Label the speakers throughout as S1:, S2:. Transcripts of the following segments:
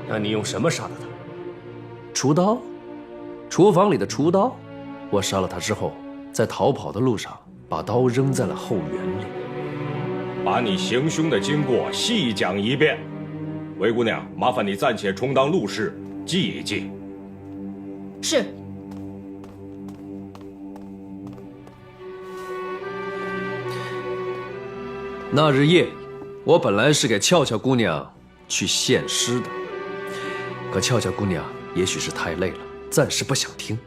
S1: 那你用什么杀的他？
S2: 厨刀，厨房里的厨刀。我杀了他之后，在逃跑的路上把刀扔在了后园里。
S3: 把你行凶的经过细讲一遍。韦姑娘，麻烦你暂且充当录事，记一记。
S4: 是。
S2: 那日夜里，我本来是给俏俏姑娘去献诗的，可俏俏姑娘也许是太累了，暂时不想听，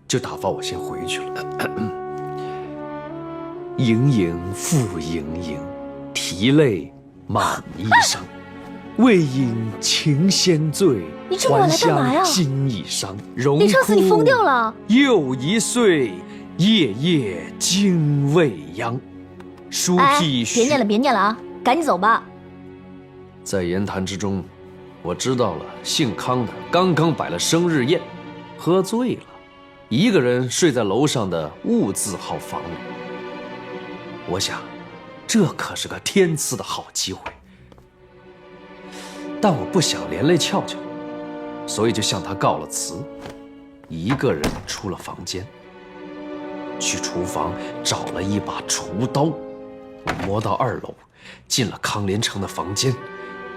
S2: 就打发我先回去了。盈盈复盈盈，啼泪满衣裳。为饮情仙醉，
S4: 你这么晚来干嘛呀？
S2: 今已伤，荣
S4: 李畅思，你疯掉了！
S2: 又一岁，夜夜精未央。书癖
S4: 别念了，别念了啊！赶紧走吧。
S2: 在言谈之中，我知道了姓康的刚刚摆了生日宴，喝醉了，一个人睡在楼上的物字号房里。我想，这可是个天赐的好机会，但我不想连累俏俏，所以就向他告了辞，一个人出了房间，去厨房找了一把厨刀。我摸到2楼，进了康连成的房间，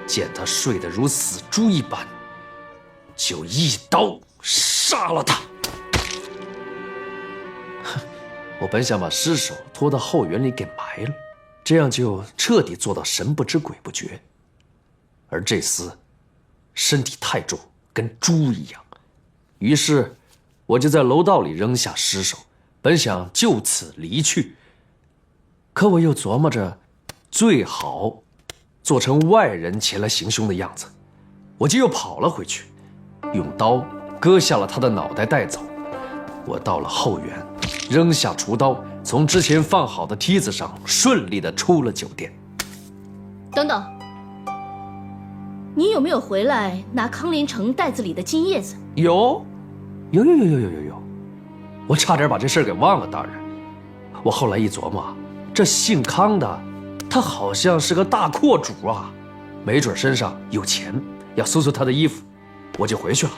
S2: 见他睡得如死猪一般，就一刀杀了他。我本想把尸首拖到后园里给埋了，这样就彻底做到神不知鬼不觉。而这厮身体太重，跟猪一样，于是我就在楼道里扔下尸首，本想就此离去。可我又琢磨着，最好做成外人前来行凶的样子，我就又跑了回去，用刀割下了他的脑袋带走。我到了后园，扔下厨刀，从之前放好的梯子上顺利地出了酒店。
S4: 等等，你有没有回来拿康连成袋子里的金叶子？
S2: 有，我差点把这事儿给忘了，大人。我后来一琢磨，这姓康的，他好像是个大阔主啊，没准身上有钱，要搜搜他的衣服，我就回去了。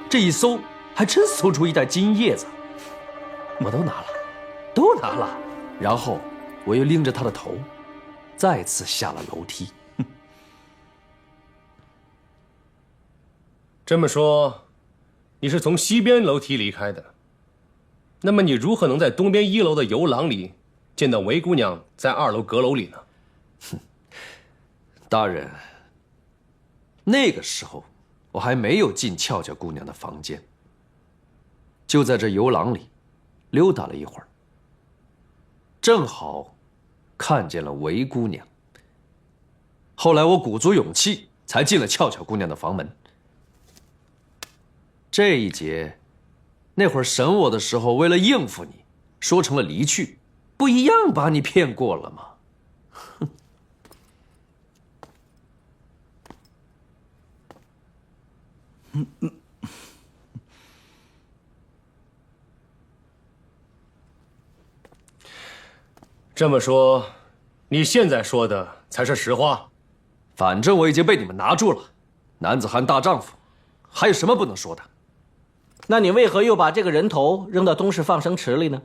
S2: 这一搜，还真搜出一袋金叶子，我都拿了。然后我又拎着他的头，再次下了楼梯。
S1: 这么说，你是从西边楼梯离开的，那么你如何能在东边1楼的游廊里见到韦姑娘在2楼阁楼里呢？
S2: 大人，那个时候我还没有进俏俏姑娘的房间，就在这游廊里溜达了一会儿，正好看见了韦姑娘。后来我鼓足勇气才进了俏俏姑娘的房门。这一节，那会儿审我的时候，为了应付你，说成了离去，不一样把你骗过了吗？
S1: 这么说，你现在说的才是实话。
S2: 反正我已经被你们拿住了，男子汉大丈夫，还有什么不能说的？
S5: 那你为何又把这个人头扔到东市放生池里呢？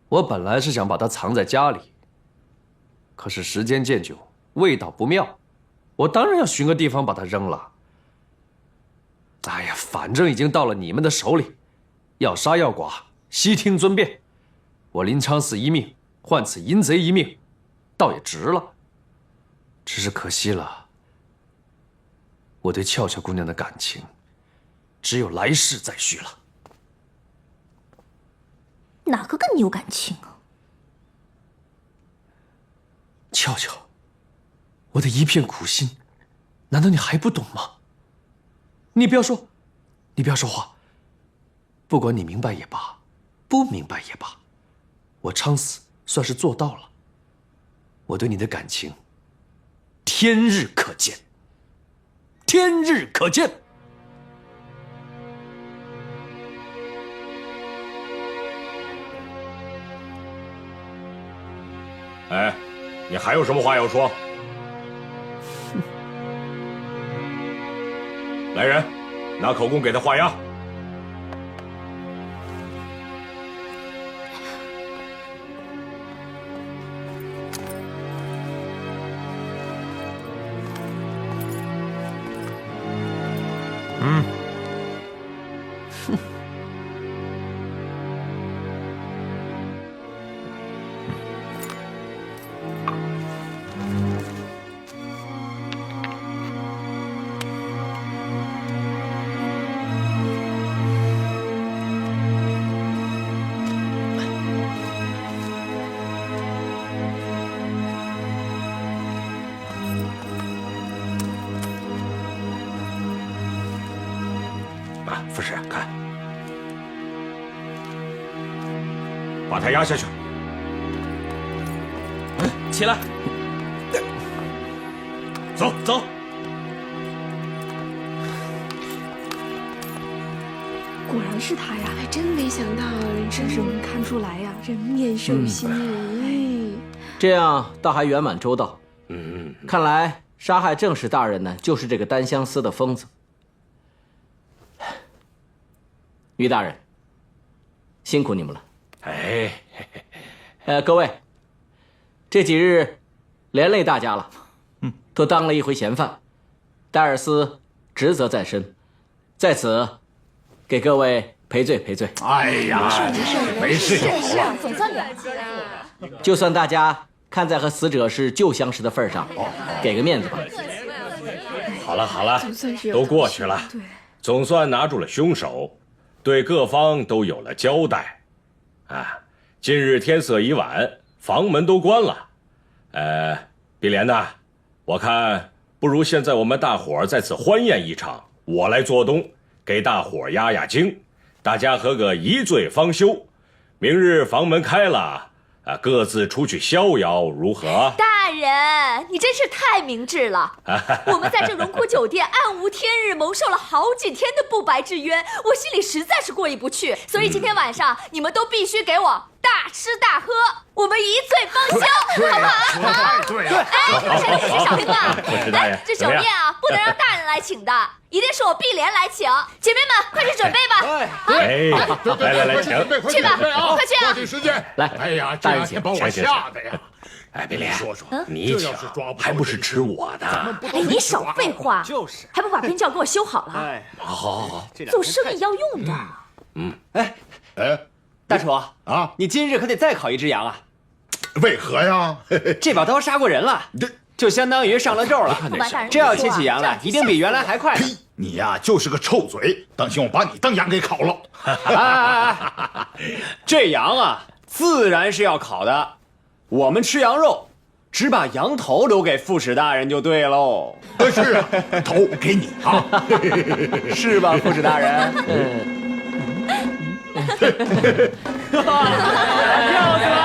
S2: 我本来是想把它藏在家里，可是时间渐久，味道不妙，我当然要寻个地方把它扔了。哎呀，反正已经到了你们的手里，要杀要剐，悉听尊便。我林昌死一命，换此淫贼一命，倒也值了。只是可惜了，我对俏俏姑娘的感情，只有来世再续了。
S4: 哪个跟你有感情啊？
S2: 俏俏，我的一片苦心，难道你还不懂吗？你不要说话。不管你明白也罢，不明白也罢，我昌死算是做到了。我对你的感情，天日可见，天日可见。
S3: 哎，你还有什么话要说？来人，拿口供给他画押。副使，看，把他压下去。
S5: 起来，
S3: 走走。
S6: 果然是他呀！还真没想到，真是能看出来呀，人面兽心
S5: 这样倒还圆满周到。看来杀害正史大人呢，就是这个单相思的疯子。于大人，辛苦你们了。各位，这几日连累大家了，都当了一回嫌犯，戴尔斯职责在身，在此给各位赔罪赔罪。
S7: 哎呀，没事就好了。
S4: 总算了。
S5: 就算大家看在和死者是旧相识的份上，给个面子吧。
S3: 好了，都过去了，总算拿住了凶手。对各方都有了交代，今日天色已晚，房门都关了，碧莲呐，我看不如现在我们大伙在此欢宴一场，我来做东，给大伙压压惊，大家喝个一醉方休。明日房门开了，各自出去逍遥，如何？
S8: 大人，你真是太明智了。我们在这荣枯酒店暗无天日蒙受了好几天的不白之冤，我心里实在是过意不去。所以今天晚上你们都必须给我大吃大喝，我们一醉方休，好不好？
S7: 对，
S8: 谁是小兵啊？
S3: 来，
S8: 这酒宴啊，不能让大人来请的，一定是我碧莲来请。姐妹们，快去准备吧！
S3: 来，请
S8: 去吧，快去啊！
S7: 抓紧时间。
S5: 来，
S7: 哎呀，这两天把我吓的呀！
S3: 碧莲，
S7: 说说，
S3: 你请还不是吃我的？
S8: 哎，你少废话，
S5: 就是
S8: 还不把边教给我修好了？
S3: 好，
S8: 做生意要用的。
S9: 大厨
S7: 啊，
S9: 你今日可得再烤一只羊啊！
S7: 为何呀？
S9: 这把刀杀过人了，就相当于上了咒了。这要切起羊来，一定比原来还快。
S7: 呸！你呀，就是个臭嘴，当心我把你当羊给烤了。
S9: 这羊啊，自然是要烤的。我们吃羊肉，只把羊头留给副使大人就对喽。
S7: 是啊，头给你啊，
S9: 是吧，副使大人？
S8: 跳起来！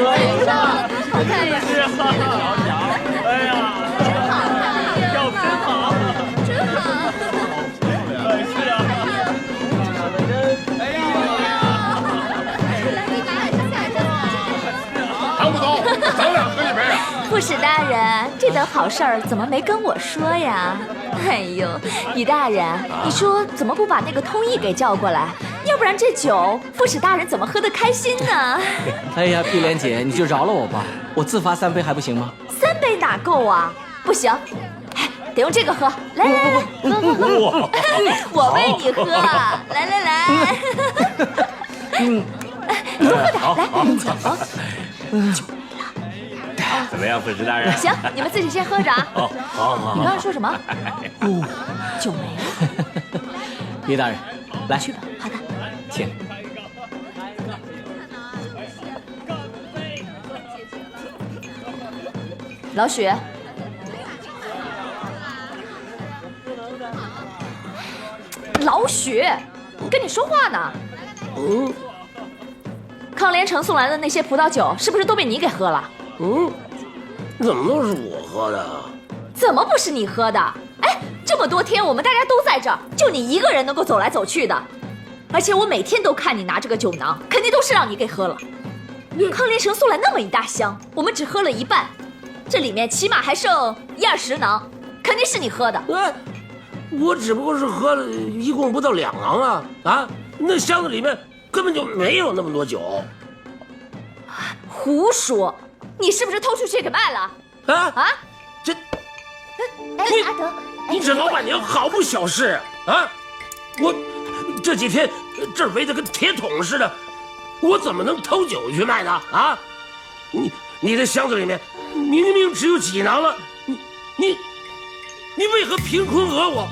S8: 来，好看呀！
S5: 哎呀，
S8: 真好看，
S5: 跳真好，
S8: 真好。
S5: 是啊，长得真，哎呀，
S7: 唐不走，咱俩喝一杯啊！
S8: 副使大人，这等好事儿怎么没跟我说呀？哎呦，于大人，你说怎么不把那个通译给叫过来？要不然这酒副使大人怎么喝得开心呢？
S5: 哎呀，碧莲姐，你就饶了我吧，我自罚3杯还不行吗
S8: ？3杯哪够啊？不行，哎，得用这个喝。来，喝，我喂你喝。来，你多喝点，来，酒没了。
S3: 怎么样，副使大人？
S8: 行，你们自己先喝着啊。
S3: 好。
S8: 你刚才说什么？酒没了。
S5: 于大人，来
S8: 去吧。好的，
S5: 请。
S8: 老许，老许，跟你说话呢。康连城送来的那些葡萄酒，是不是都被你给喝了？
S10: 怎么都是我喝的？
S8: 怎么不是你喝的？哎，这么多天我们大家都在这儿，就你一个人能够走来走去的，而且我每天都看你拿这个酒囊，肯定都是让你给喝了。康连城送来那么一大箱，我们只喝了一半，这里面起码还剩10-20囊，肯定是你喝的。
S10: 我只不过是喝了一共不到2囊啊！啊，那箱子里面根本就没有那么多酒。
S8: 胡说！你是不是偷出去给卖了？
S10: 这，
S8: 阿德，
S10: 你这老板娘好不小事啊！我这几天这儿围得跟铁桶似的，我怎么能偷酒去卖呢？啊！你的箱子里面明明只有几囊了，你为何凭空讹我？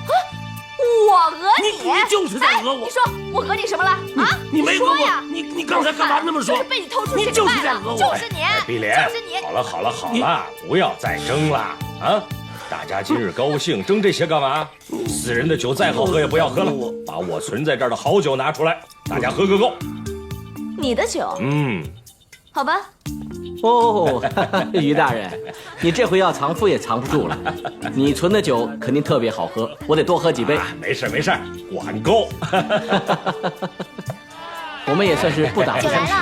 S8: 我讹你？
S10: 你就是在讹我！
S8: 你说我讹你什么了？
S10: 你没
S8: 说呀？
S10: 你刚才干嘛那么说？
S8: 被你偷出去
S10: 你就是在讹我！
S8: 就是你，
S3: 碧莲，
S8: 就是你！
S3: 好了，不要再争了啊！大家今日高兴，争这些干嘛？死人的酒再好喝也不要喝了，把我存在这儿的好酒拿出来，大家喝个够。
S8: 你的酒？好吧。
S5: 哦，于大人，你这回要藏富也藏不住了。你存的酒肯定特别好喝，我得多喝几杯。
S3: 没事，管够。
S5: 我们也算是不打不相识，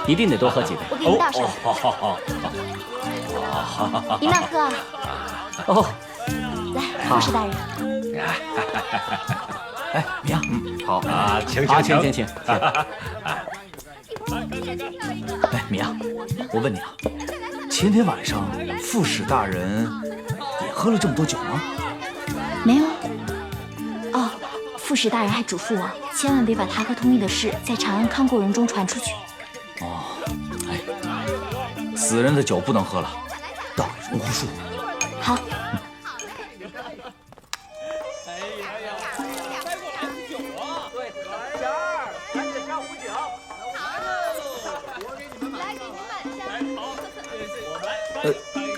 S5: 一定得多喝几杯。
S8: 我给你倒上。
S3: 好，
S8: 一曼喝。
S5: 哦，
S8: 来，护士大人。
S2: 哎，米娅，好
S3: 啊，请。
S2: 哎，米娅，我问你啊，前天晚上副使大人也喝了这么多酒吗？
S6: 没有。哦，副使大人还嘱咐我，千万别把他和通义的事在长安康国人中传出去。
S2: 哦，哎，死人的酒不能喝了，到荣枯树。
S6: 好。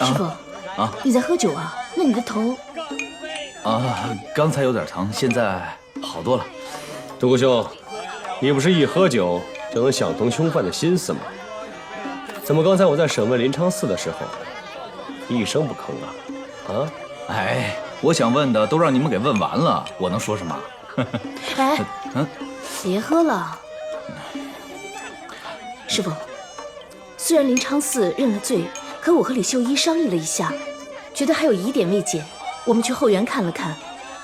S6: 师傅，你在喝酒啊？那你的头……
S2: 刚才有点疼，现在好多了。
S1: 独孤兄，你不是一喝酒就能想通凶犯的心思吗？怎么刚才我在审问临昌寺的时候，一声不吭啊？
S2: 哎，我想问的都让你们给问完了，我能说什么？
S6: 哎，别喝了。师傅，虽然临昌寺认了罪，可我和李秀一商议了一下，觉得还有疑点未解。我们去后园看了看，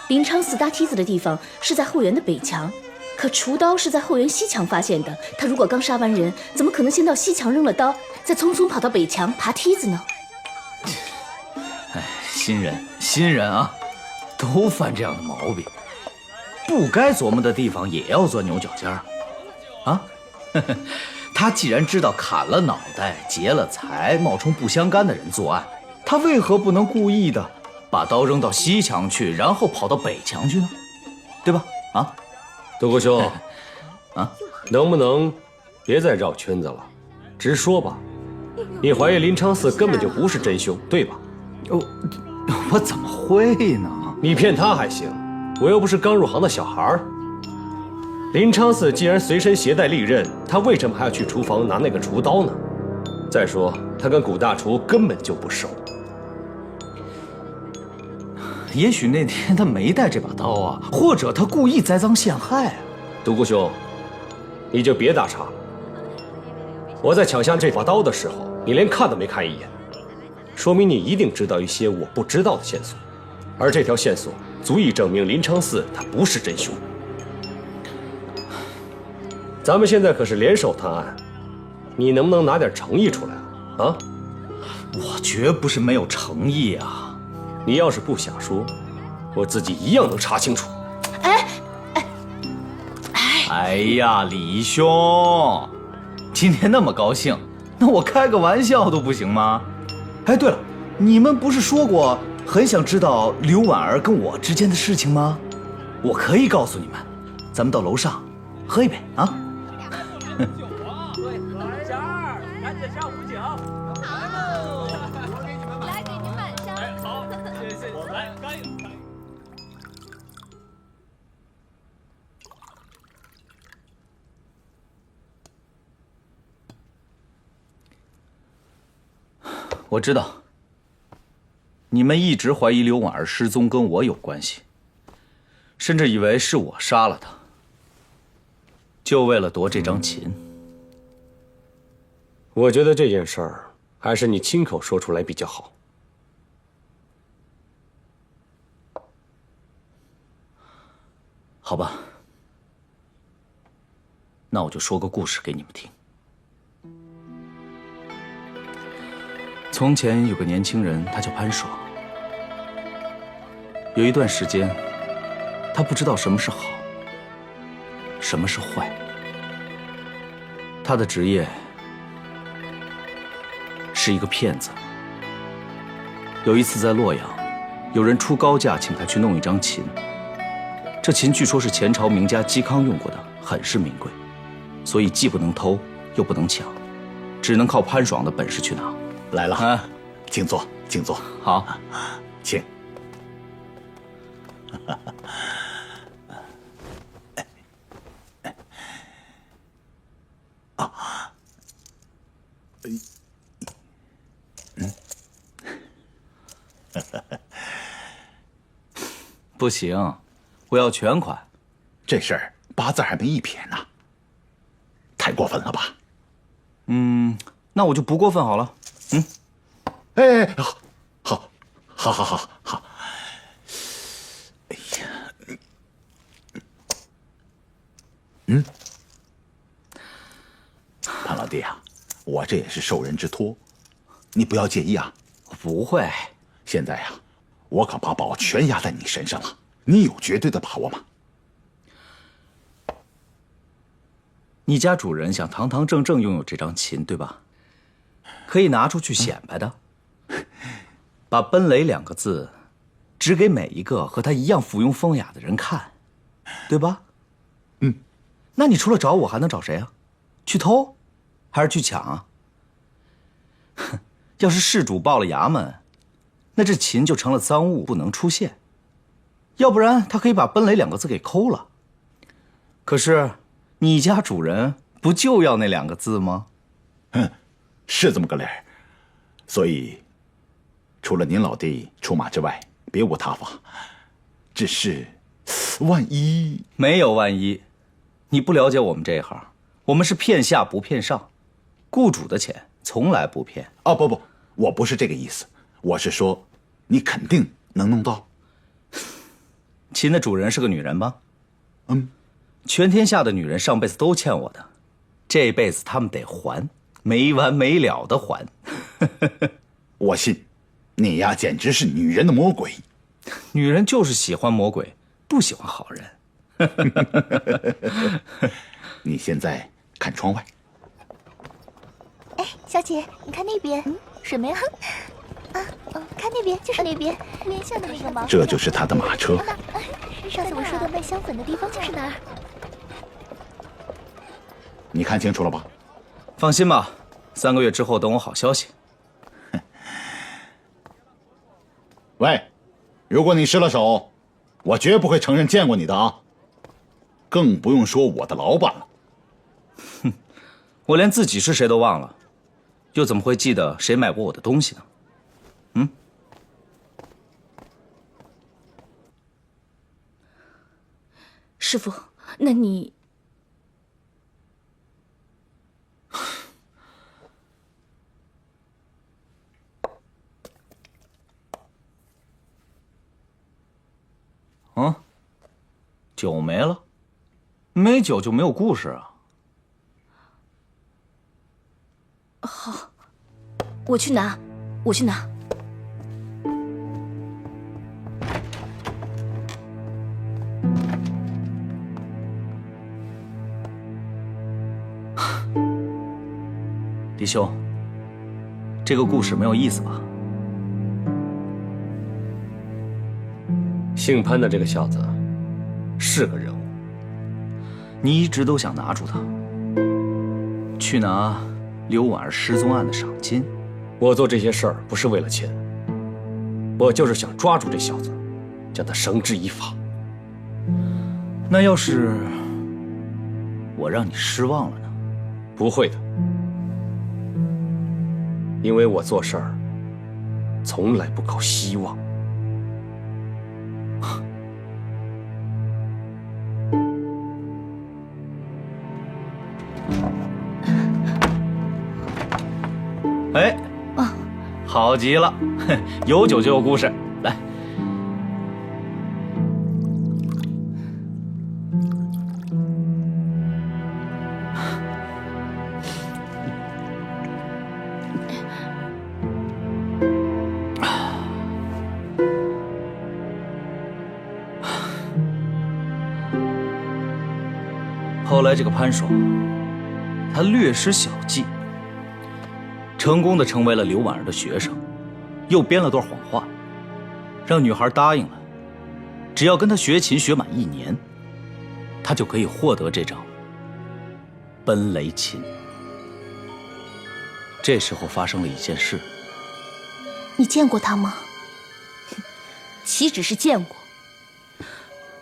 S6: 临昌寺搭梯子的地方是在后园的北墙，可厨刀是在后园西墙发现的。他如果刚杀完人，怎么可能先到西墙扔了刀，再匆匆跑到北墙爬梯子呢？
S2: 哎，新人啊，都犯这样的毛病，不该琢磨的地方也要钻牛角尖儿啊！他既然知道砍了脑袋、劫了财、冒充不相干的人作案，他为何不能故意的把刀扔到西墙去，然后跑到北墙去呢？对吧？啊，
S1: 独孤兄，
S2: 啊，
S1: 能不能别再绕圈子了，直说吧。你怀疑临昌寺根本就不是真凶，对吧？
S2: 我怎么会呢？
S1: 你骗他还行，我又不是刚入行的小孩儿。临昌寺既然随身携带利刃，他为什么还要去厨房拿那个厨刀呢？再说，他跟古大厨根本就不熟。
S2: 也许那天他没带这把刀啊，或者他故意栽赃陷害啊。
S1: 独孤兄，你就别打岔了。我在抢下这把刀的时候，你连看都没看一眼，说明你一定知道一些我不知道的线索，而这条线索足以证明临昌寺他不是真凶。咱们现在可是联手探案，你能不能拿点诚意出来啊？
S2: 我绝不是没有诚意啊！
S1: 你要是不想说，我自己一样能查清楚。
S2: 哎呀，李兄，今天那么高兴，那我开个玩笑都不行吗？哎，对了，你们不是说过很想知道刘婉儿跟我之间的事情吗？我可以告诉你们，咱们到楼上喝一杯啊！我知道，你们一直怀疑刘婉儿失踪跟我有关系，甚至以为是我杀了她，就为了夺这张琴。
S1: 我觉得这件事儿还是你亲口说出来比较好。
S11: 好吧，那我就说个故事给你们听。从前有个年轻人，他叫潘爽。有一段时间，他不知道什么是好，什么是坏。他的职业是一个骗子。有一次在洛阳，有人出高价请他去弄一张琴。这琴据说是前朝名家嵇康用过的，很是名贵，所以既不能偷，又不能抢，只能靠潘爽的本事去拿。
S7: 来了，啊，请坐，请坐。
S11: 好，
S7: 请。啊，
S11: 不行，我要全款。
S7: 这事儿8字还没一撇呢，太过分了吧？
S11: 那我就不过分好了。
S7: 哎，好。哎呀，潘老弟啊，我这也是受人之托，你不要介意啊。
S11: 不会。
S7: 现在啊，我可把宝全压在你身上了，你有绝对的把握吗？
S11: 你家主人想堂堂正正拥有这张琴，对吧？可以拿出去显摆的，把“奔雷”2个字指给每一个和他一样附庸风雅的人看，对吧？那你除了找我还能找谁啊？去偷，还是去抢啊？要是事主报了衙门，那这琴就成了赃物，不能出现。要不然他可以把“奔雷”2个字给抠了。可是你家主人不就要那2个字吗？
S7: 是这么个理儿。所以，除了您老弟出马之外，别无他法。只是，万一……
S11: 没有万一。你不了解我们这一行，我们是骗下不骗上，雇主的钱从来不骗。
S7: 哦，不，我不是这个意思，我是说，你肯定能弄到。
S11: 琴的主人是个女人吗？全天下的女人上辈子都欠我的，这辈子她们得还，没完没了的还。
S7: 我信，你呀简直是女人的魔鬼。
S11: 女人就是喜欢魔鬼，不喜欢好人。
S7: 你现在看窗外。
S12: 哎，小姐，你看那边，什么呀？看那边，就是那边，面向的那个吗？
S7: 这就是他的马车。
S12: 上次我说的卖香粉的地方就是哪儿？
S7: 你看清楚了吧？
S11: 放心吧，3个月之后等我好消息。
S7: 喂，如果你失了手，我绝不会承认见过你的啊！更不用说我的老板了。
S11: 我连自己是谁都忘了，又怎么会记得谁买过我的东西呢？
S6: 师傅，那你……
S11: 酒没了，没酒就没有故事啊。
S6: 好，我去拿。
S11: 李兄，这个故事没有意思吧？
S1: 姓潘的这个小子
S11: 是个人物，你一直都想拿住他，去拿刘婉儿失踪案的赏金。
S1: 我做这些事儿不是为了钱，我就是想抓住这小子，将他绳之以法。
S11: 那要是我让你失望了呢？
S1: 不会的，因为我做事儿从来不靠希望。
S11: 哎，好极了，有酒就有故事。来，后来这个潘爽，他略施小计，成功的成为了刘婉儿的学生，又编了段谎话，让女孩答应了，只要跟他学琴学满1年，他就可以获得这张奔雷琴。这时候发生了一件事。
S6: 你见过他吗？
S8: 岂止是见过。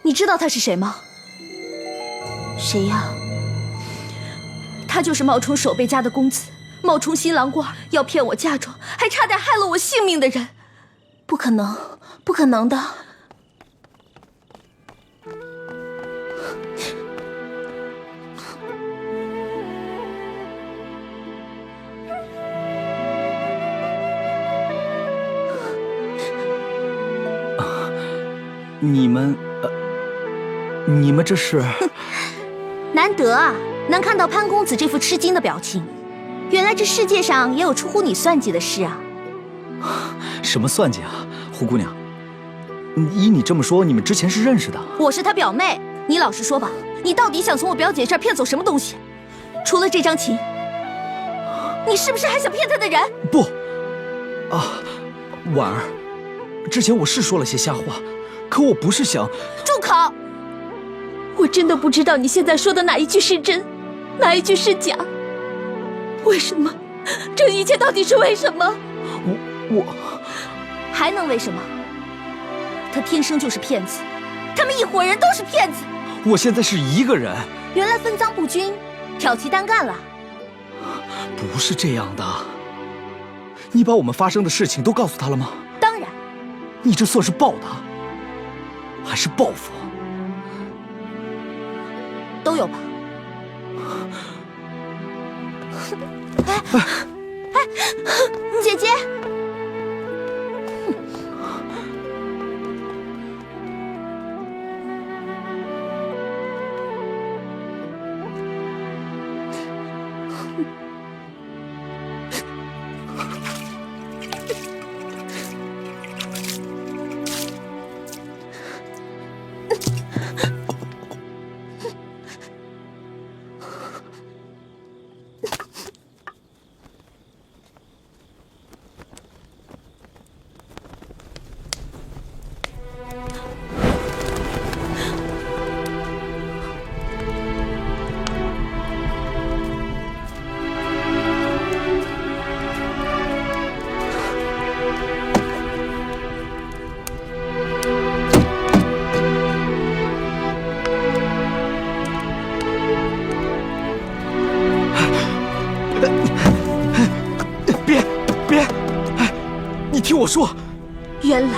S8: 你知道他是谁吗？
S6: 谁呀？
S8: 他就是冒充守备家的公子，冒充新郎官，要骗我嫁妆，还差点害了我性命的人。
S6: 不可能，不可能的。
S11: 你们这是？
S6: 难得啊，能看到潘公子这副吃惊的表情。原来这世界上也有出乎你算计的事啊！
S11: 什么算计啊，胡姑娘？依你这么说，你们之前是认识的？
S8: 我是他表妹，你老实说吧，你到底想从我表姐这儿骗走什么东西？除了这张琴，你是不是还想骗他的人？
S11: 不，婉儿，之前我是说了些瞎话，可我不是想……
S8: 住口！我真的不知道你现在说的哪一句是真，哪一句是假。为什么？这一切到底是为什么？
S11: 我
S8: 还能为什么？他天生就是骗子，他们一伙人都是骗子。
S11: 我现在是一个人。
S6: 原来分赃不均，挑旗单干了。
S11: 不是这样的。你把我们发生的事情都告诉他了吗？
S6: 当然。
S11: 你这算是报答，还是报复？
S6: 都有吧。姐姐，
S11: 听我说，
S8: 原来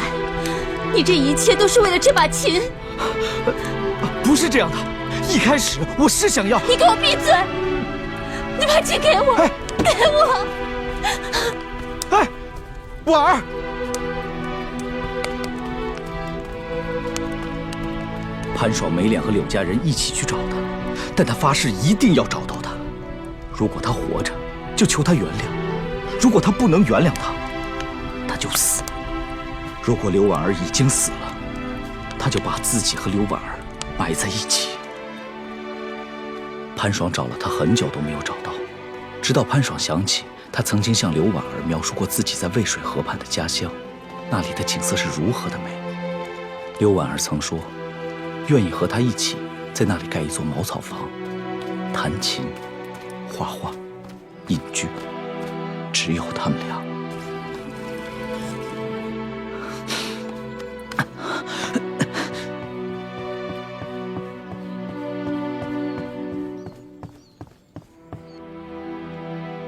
S8: 你这一切都是为了这把琴。
S11: 不是这样的，一开始我是想要……
S8: 你给我闭嘴！你把琴给我，给我！
S11: 哎，婉儿，潘爽没脸和柳家人一起去找他，但他发誓一定要找到他。如果他活着，就求他原谅；如果他不能原谅他，他就死。如果刘婉儿已经死了，他就把自己和刘婉儿埋在一起。潘爽找了他很久都没有找到，直到潘爽想起他曾经向刘婉儿描述过自己在渭水河畔的家乡，那里的景色是如何的美。刘婉儿曾说，愿意和他一起在那里盖一座茅草房，弹琴、画画、隐居，只有他们俩。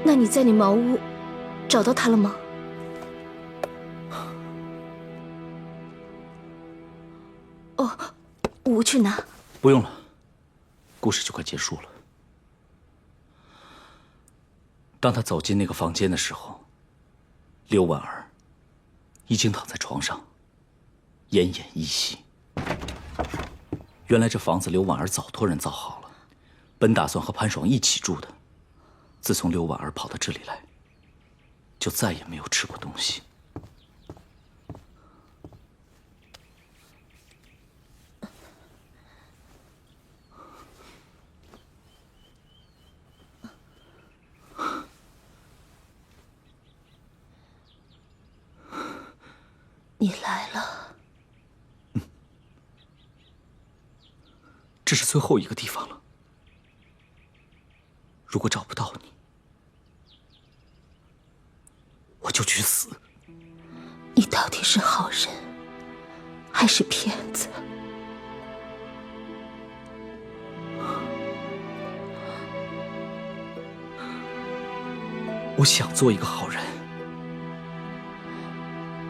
S6: 那你在你茅屋找到他了吗？哦，我去拿。
S11: 不用了，故事就快结束了。当他走进那个房间的时候，刘婉儿已经躺在床上，奄奄一息。原来这房子刘婉儿早托人造好了，本打算和潘爽一起住的。自从刘婉儿跑到这里来，就再也没有吃过东西。
S6: 你来了。
S11: 这是最后一个地方了。如果找不到你，我就去死。
S6: 你到底是好人，还是骗子？
S11: 我想做一个好人。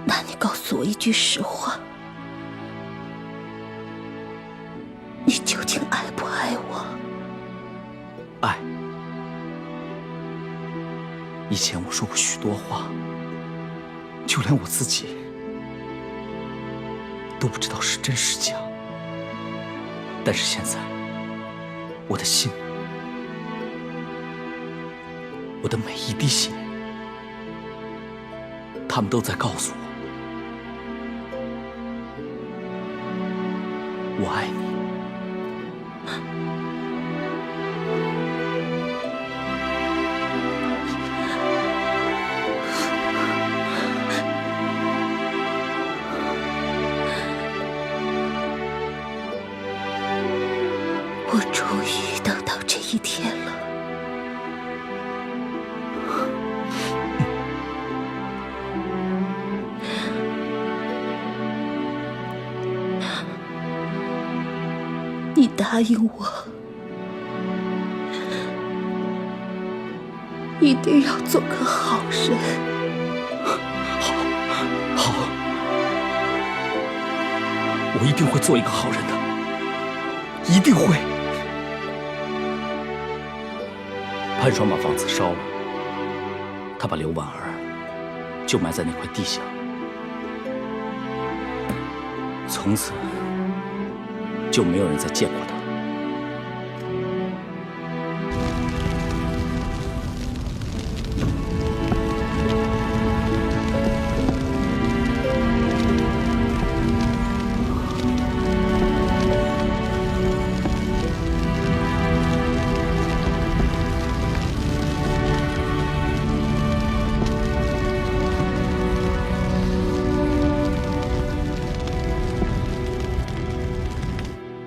S6: 那你告诉我一句实话，你究竟爱不爱我？
S11: 爱。以前我说过许多话，就连我自己都不知道是真是假。但是现在，我的心，我的每一滴血，他们都在告诉我，我爱你。
S6: 我终于等到这一天了。你答应我，一定要做个好人。
S11: 好，我一定会做一个好人的，一定会。潘爽把房子烧了，他把刘婉儿就埋在那块地下，从此就没有人再见过他。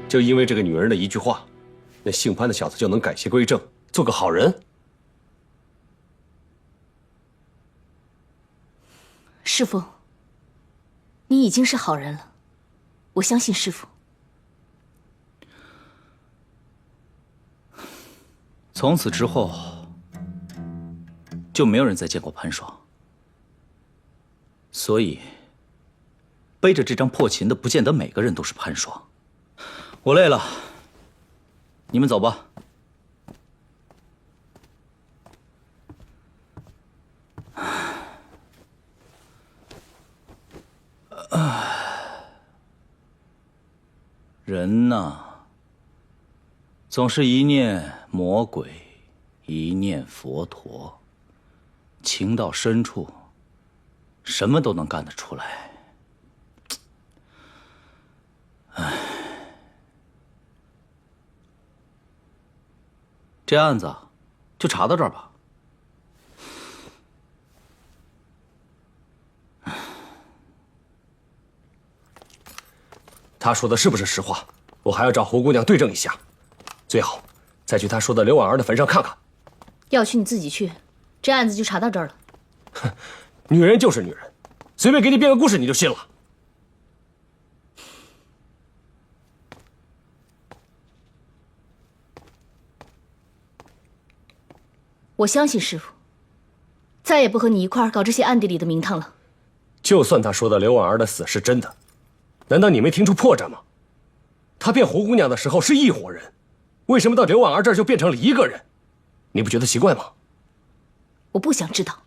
S1: 就因为这个女人的一句话，那姓潘的小子就能改邪归正，做个好人？
S6: 师父，你已经是好人了，我相信师父。
S11: 从此之后，就没有人再见过潘爽，所以背着这张破琴的，不见得每个人都是潘爽。我累了，你们走吧。人呐，总是一念魔鬼，一念佛陀，情到深处，什么都能干得出来。唉。这案子就查到这儿吧。
S1: 他说的是不是实话？我还要找胡姑娘对证一下，最好再去他说的刘婉儿的坟上看看。
S4: 要去你自己去，这案子就查到这儿了。
S1: 哼，女人就是女人，随便给你编个故事你就信了。
S4: 我相信师傅，再也不和你一块儿搞这些暗地里的名堂了。
S1: 就算他说的刘婉儿的死是真的，难道你没听出破绽吗？他骗胡姑娘的时候是一伙人，为什么到刘婉儿这儿就变成了一个人？你不觉得奇怪吗？
S4: 我不想知道。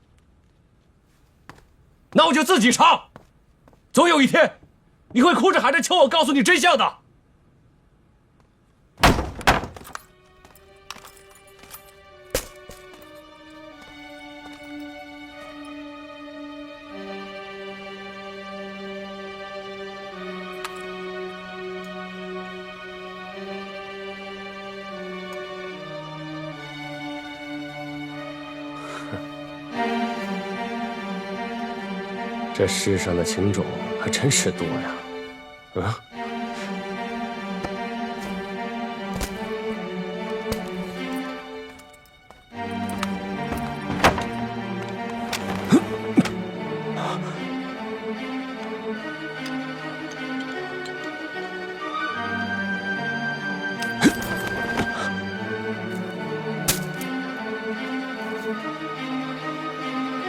S1: 那我就自己查，总有一天，你会哭着喊着求我告诉你真相的。这世上的情种还真是多呀。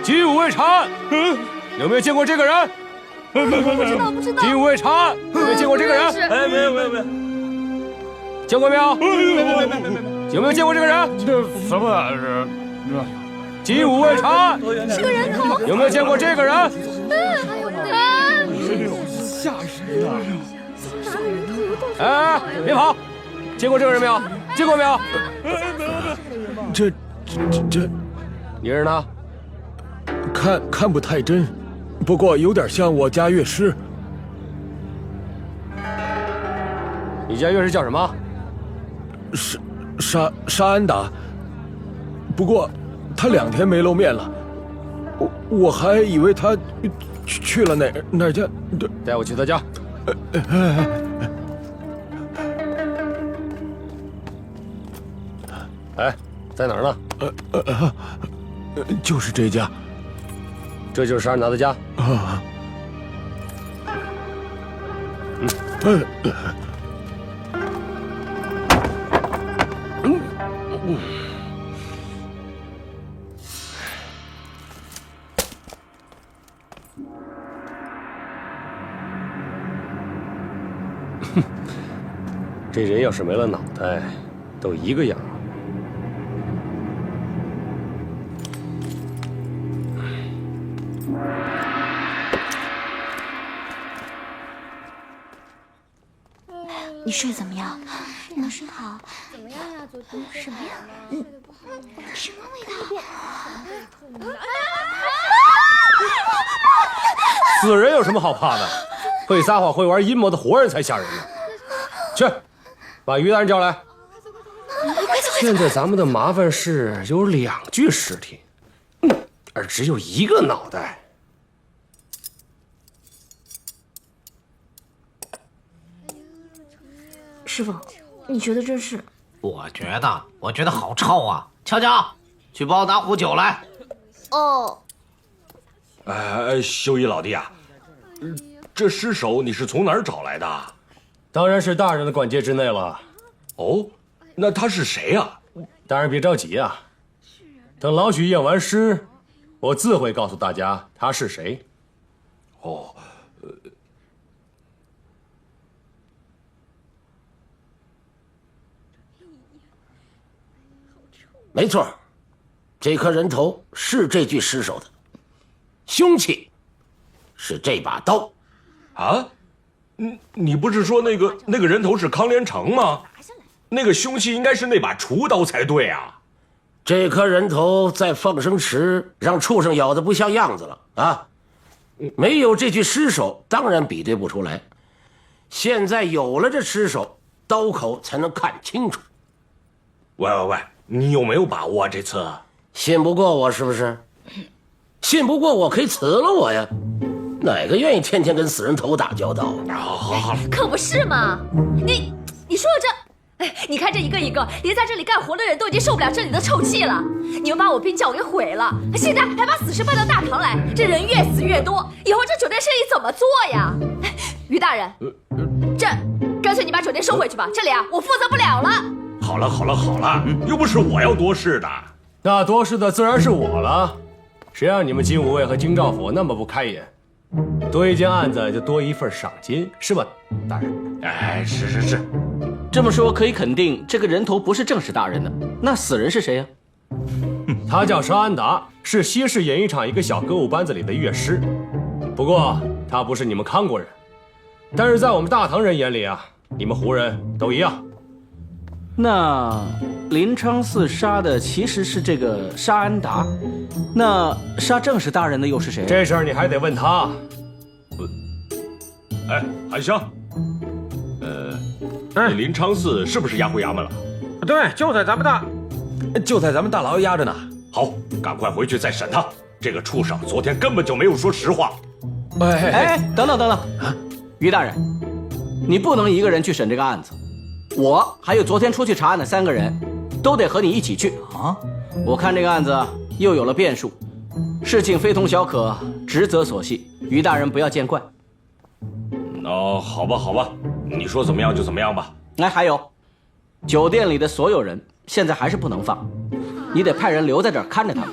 S1: 金五味茶，有没有见过这个人？
S8: 不知道。
S1: 金五味茶，有没有见过这个人？
S10: 哎，没有。
S1: 见过没有？有没有见过这个人？
S10: 这什么玩意儿？
S1: 金五味茶，
S8: 是个人头。
S1: 有没有见过这个人？
S10: 吓人了！
S1: 哎，别跑！见过这个人没有？见过没有？
S10: 这，
S1: 你认识他？
S10: 看不太真，不过有点像我家乐师。
S1: 你家乐师叫什么？
S10: 沙安达。不过他2天没露面了，我还以为他去了哪家。
S1: 带我去他家。哎，在哪儿呢？
S10: 就是这家。
S1: 这就是沙安达的家。
S10: 啊。
S1: 这人要是没了脑袋，都一个样。
S12: 你睡怎么样？睡得好。
S8: 怎么样呀？昨天
S12: 什么呀？什么味道？
S1: 死人有什么好怕的？会撒谎、会玩阴谋的活人才吓人呢。去，把于大人叫来。现在咱们的麻烦是有2具尸体，而只有1个脑袋。
S6: 师傅，你觉得这是？
S13: 我觉得好臭啊！乔乔，去帮我拿壶酒来。
S8: 哦。
S3: 修一老弟啊，这尸首你是从哪儿找来的？
S1: 当然是大人的管接之内了。
S3: 哦，那他是谁呀？
S1: 大人别着急啊，等老许验完尸，我自会告诉大家他是谁。
S3: 哦，
S10: 没错，这颗人头是这具尸首的，凶器是这把刀。
S3: 啊？你不是说那个人头是康连成吗？那个凶器应该是那把厨刀才对啊！
S10: 这颗人头在放生池让畜生咬得不像样子了啊！没有这具尸首，当然比对不出来。现在有了这尸首，刀口才能看清楚。
S3: 喂，你有没有把握这次？
S10: 信不过我是不是？信不过我可以辞了我呀！哪个愿意天天跟死人头打交道？
S3: 好，
S8: 可不是嘛！你说的这，哎，你看这一个一个，连在这里干活的人都已经受不了这里的臭气了。你们把我冰窖给毁了，现在还把死尸搬到大堂来，这人越死越多，以后这酒店生意怎么做呀？于大人，这干脆你把酒店收回去吧，这里啊我负责不了了。
S3: 好了，又不是我要多事的，
S1: 那多事的自然是我了。谁让你们金吾卫和京兆府那么不开眼？多一件案子就多一份赏金，是吧，大人？
S3: 哎，是。
S5: 这么说可以肯定，这个人头不是正史大人的，那死人是谁呀？
S1: 他叫沙安达，是西市演艺场一个小歌舞班子里的乐师。不过他不是你们康国人，但是在我们大唐人眼里啊，你们胡人都一样。
S5: 那临昌寺杀的其实是这个沙安达，那杀正史大人的又是谁？
S1: 这事儿你还得问他。
S3: 哎，韩香，临昌寺是不是押回衙门了？
S14: 对，就在咱们大牢押着呢。
S3: 好，赶快回去再审他。这个畜生昨天根本就没有说实话。
S5: 哎，等等，于大人，你不能一个人去审这个案子，我还有昨天出去查案的3个人，都得和你一起去啊。我看这个案子又有了变数，事情非同小可，职责所系，于大人不要见怪。
S3: 哦，好吧，你说怎么样就怎么样吧。
S5: 哎，还有，酒店里的所有人现在还是不能放，你得派人留在这儿看着他们。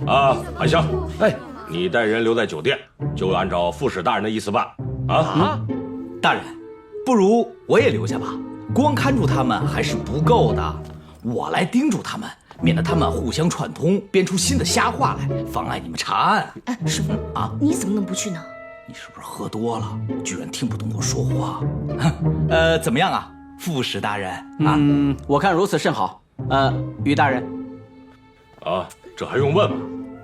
S3: 啊，海香，哎，你带人留在酒店，就按照副使大人的意思办。啊，
S11: 大人，不如我也留下吧，光看住他们还是不够的，我来盯住他们，免得他们互相串通，编出新的瞎话来，妨碍你们查案。
S6: 哎，师傅啊，你怎么能不去呢？
S11: 你是不是喝多了，居然听不懂我说话？怎么样啊，副使大人？啊，
S5: 我看如此甚好。于大人，
S3: 啊，这还用问吗？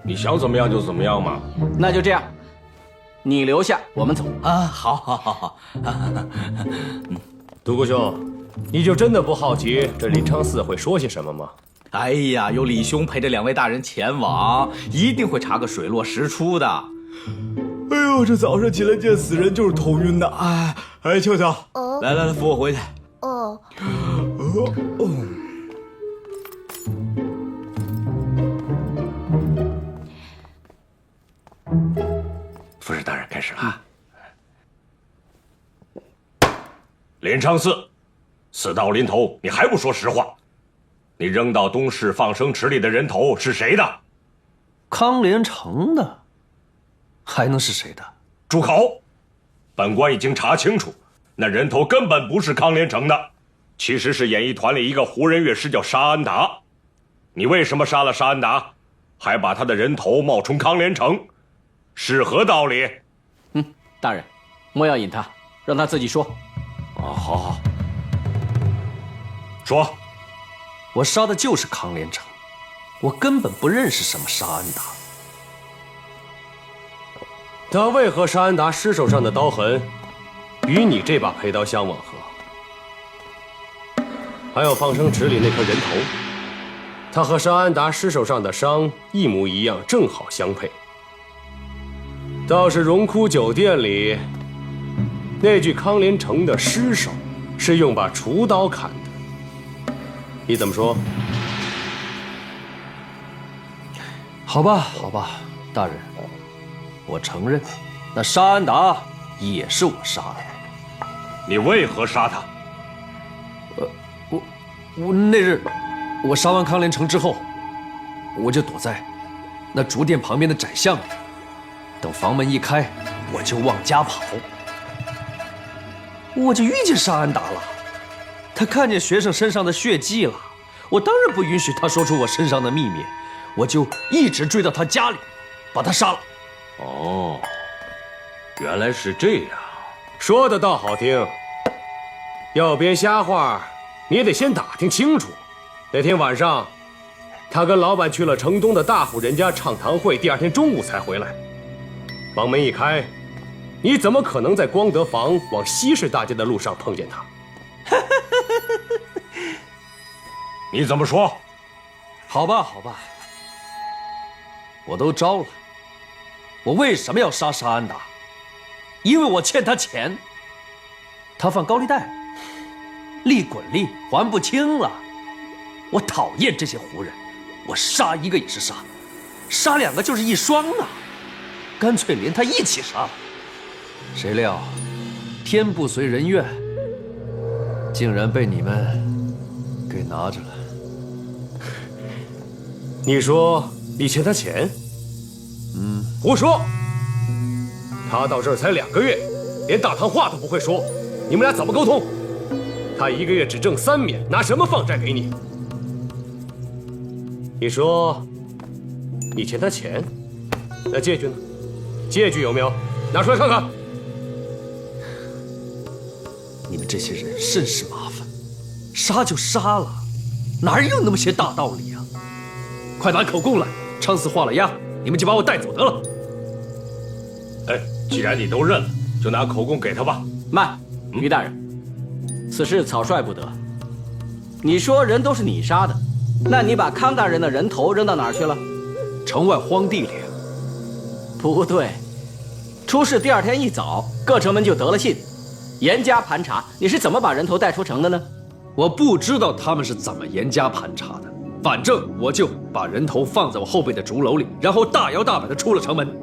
S3: 你想怎么样就怎么样嘛。
S5: 那就这样，你留下，我们走
S11: 啊。好。
S1: 独孤兄，你就真的不好奇这临昌寺会说些什么吗？
S11: 哎呀，有李兄陪着2位大人前往，一定会查个水落石出的。哎呦，这早上起来见死人就是头晕的。哎，秋秋，来，扶我回去。
S3: 副使大人，开始了。临昌寺，死到临头，你还不说实话？你扔到东市放生池里的人头是谁的？
S2: 康连成的，还能是谁的？
S3: 住口！本官已经查清楚，那人头根本不是康连成的，其实是演艺团里一个胡人乐师叫沙安达。你为什么杀了沙安达，还把他的人头冒充康连成，是何道理？
S5: 大人，莫要引他，让他自己说。
S3: 好，说。
S2: 我杀的就是康连成，我根本不认识什么沙安达。
S1: 他为何沙安达尸首上的刀痕与你这把佩刀相吻合？还有放生池里那颗人头，他和沙安达尸首上的伤一模一样，正好相配。倒是荣枯酒店里那具康连成的尸首是用把厨刀砍的，你怎么说？
S2: 好吧，大人，我承认，那沙安达也是我杀的。
S3: 你为何杀他？
S2: 我那日我杀完康连成之后，我就躲在那竹店旁边的窄巷里，等房门一开，我就往家跑。我就遇见沙安达了，他看见学生身上的血迹了，我当然不允许他说出我身上的秘密，我就一直追到他家里，把他杀了。
S3: 哦，原来是这样，
S1: 说的倒好听。要编瞎话，你也得先打听清楚。那天晚上，他跟老板去了城东的大户人家唱堂会，第2天中午才回来。房门一开，你怎么可能在光德坊往西市大街的路上碰见他？
S3: 你怎么说？
S2: 好吧，我都招了。我为什么要杀沙安达？因为我欠他钱，他放高利贷，利滚利还不清了。我讨厌这些胡人，我杀一个也是杀，杀2个就是一双啊，干脆连他一起杀了。谁料天不遂人愿，竟然被你们给拿着了。
S1: 你说你欠他钱？胡说！他到这儿才2个月，连大堂话都不会说，你们俩怎么沟通？他1个月只挣3免，拿什么放债给你？你说你欠他钱，那借据呢？借据有没有？拿出来看看。
S2: 你们这些人甚是麻烦，杀就杀了，哪有那么些大道理啊？快拿口供来，昌寺画了押，你们就把我带走得了。
S3: 哎，既然你都认了，就拿口供给他吧。
S5: 慢，于大人，此事草率不得。你说人都是你杀的，那你把康大人的人头扔到哪儿去了？
S2: 城外荒地里，
S5: 不对，出事第2天一早，各城门就得了信，严加盘查。你是怎么把人头带出城的呢？
S2: 我不知道他们是怎么严加盘查的，反正我就把人头放在我后背的竹篓里，然后大摇大摆地出了城门。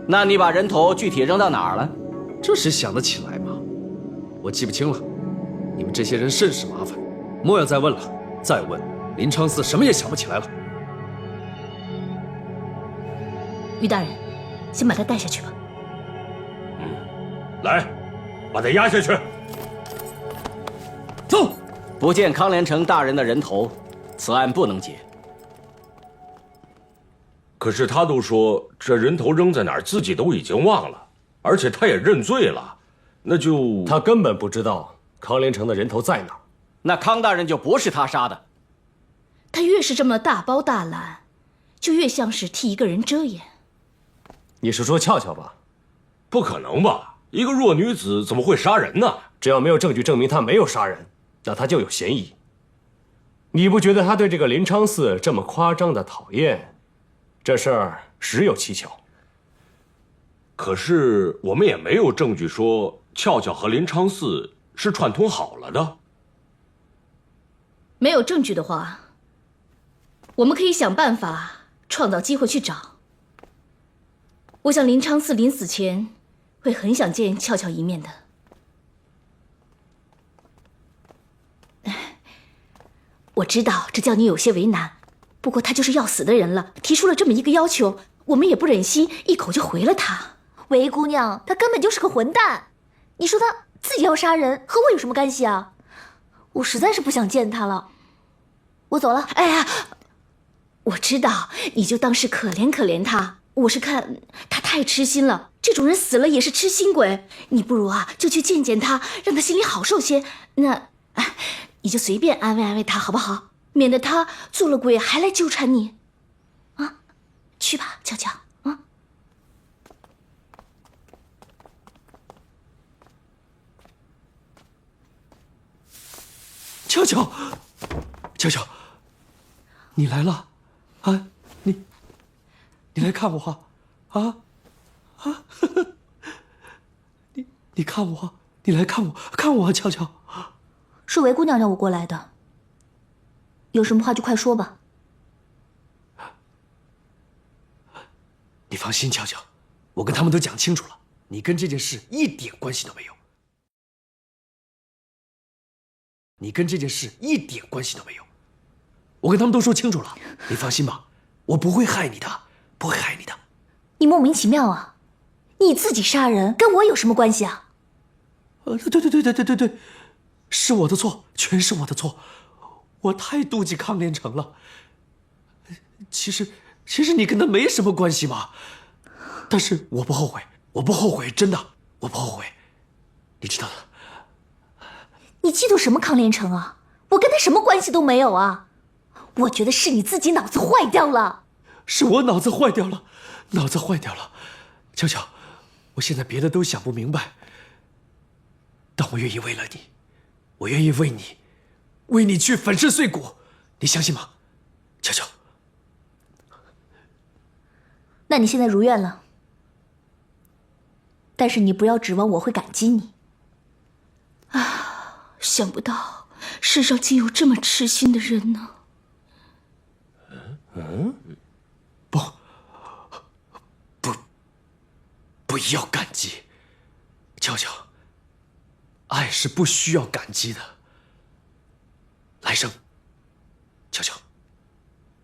S5: 那你把人头具体扔到哪儿了？
S2: 这谁想得起来吗？我记不清了。你们这些人甚是麻烦，莫要再问了。再问，林昌寺什么也想不起来了。
S6: 于大人，先把他带下去吧。
S3: 来，把他押下去。
S5: 走！不见康连成大人的人头，此案不能结。
S3: 可是他都说这人头扔在哪儿，自己都已经忘了，而且他也认罪了，那就
S1: 他根本不知道康连成的人头在哪儿。
S5: 那康大人就不是他杀的。
S6: 他越是这么大包大揽，就越像是替一个人遮掩。
S1: 你是说俏俏吧？
S3: 不可能吧？一个弱女子怎么会杀人呢？
S1: 只要没有证据证明她没有杀人，那她就有嫌疑。你不觉得他对这个林昌寺这么夸张的讨厌，这事儿实有蹊跷。
S3: 可是我们也没有证据说俏俏和林昌寺是串通好了的。
S6: 没有证据的话，我们可以想办法创造机会去找。我想林昌寺临死前会很想见俏俏一面的。我知道这叫你有些为难，不过他就是要死的人了，提出了这么一个要求，我们也不忍心一口就回了他。
S12: 韦姑娘，他根本就是个混蛋。你说他自己要杀人，和我有什么干系啊？我实在是不想见他了，我走了。
S6: 哎呀，我知道，你就当是可怜可怜他。我是看他太痴心了，这种人死了也是痴心鬼。你不如啊，就去见见他，让他心里好受些。那，你就随便安慰安慰他，好不好？免得他做了鬼还来纠缠你。啊，去吧，俏俏。啊。
S2: 俏俏，俏俏，你来了，啊，你来看我，啊，你看我，你来看我，看我，俏俏。
S12: 是韦姑娘让我过来的，有什么话就快说吧。
S2: 你放心，俏俏，我跟他们都讲清楚了，你跟这件事一点关系都没有。你跟这件事一点关系都没有，我跟他们都说清楚了，你放心吧，我不会害你的，不会害你的。
S12: 你莫名其妙啊！你自己杀人跟我有什么关系啊？
S2: 对，是我的错，全是我的错，我太妒忌康连成了。其实你跟他没什么关系嘛，但是我不后悔，我不后悔，真的，我不后悔，你知道的。
S12: 你嫉妒什么康连成啊？我跟他什么关系都没有啊！我觉得是你自己脑子坏掉了。
S2: 是我脑子坏掉了，脑子坏掉了。俏俏，我现在别的都想不明白，但我愿意为了你，我愿意为你去粉身碎骨，你相信吗？俏俏。
S12: 那你现在如愿了，但是你不要指望我会感激你。
S6: 想不到世上竟有这么痴心的人呢。
S2: 不要感激，俏俏，爱是不需要感激的。来生，俏俏，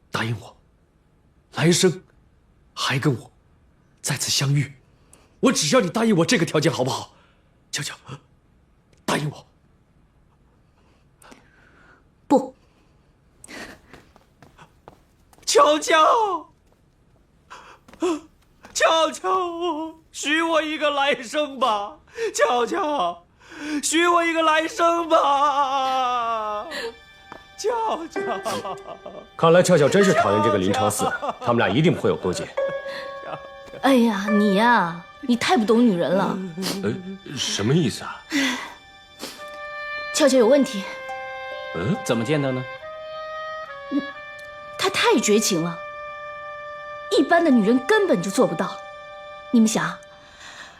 S2: 答应我，来生还跟我再次相遇，我只要你答应我这个条件，好不好？俏俏，答应我。
S12: 不，
S2: 俏俏，俏俏，许我一个来生吧！俏俏，许我一个来生吧！俏俏，
S1: 看来俏俏真是讨厌这个林昌寺，他们俩一定会有勾结。
S6: 哎呀，你呀，你太不懂女人了。
S3: 什么意思啊？
S6: 俏俏有问题。
S5: 怎么见得呢？
S6: 她太绝情了，一般的女人根本就做不到。你们想，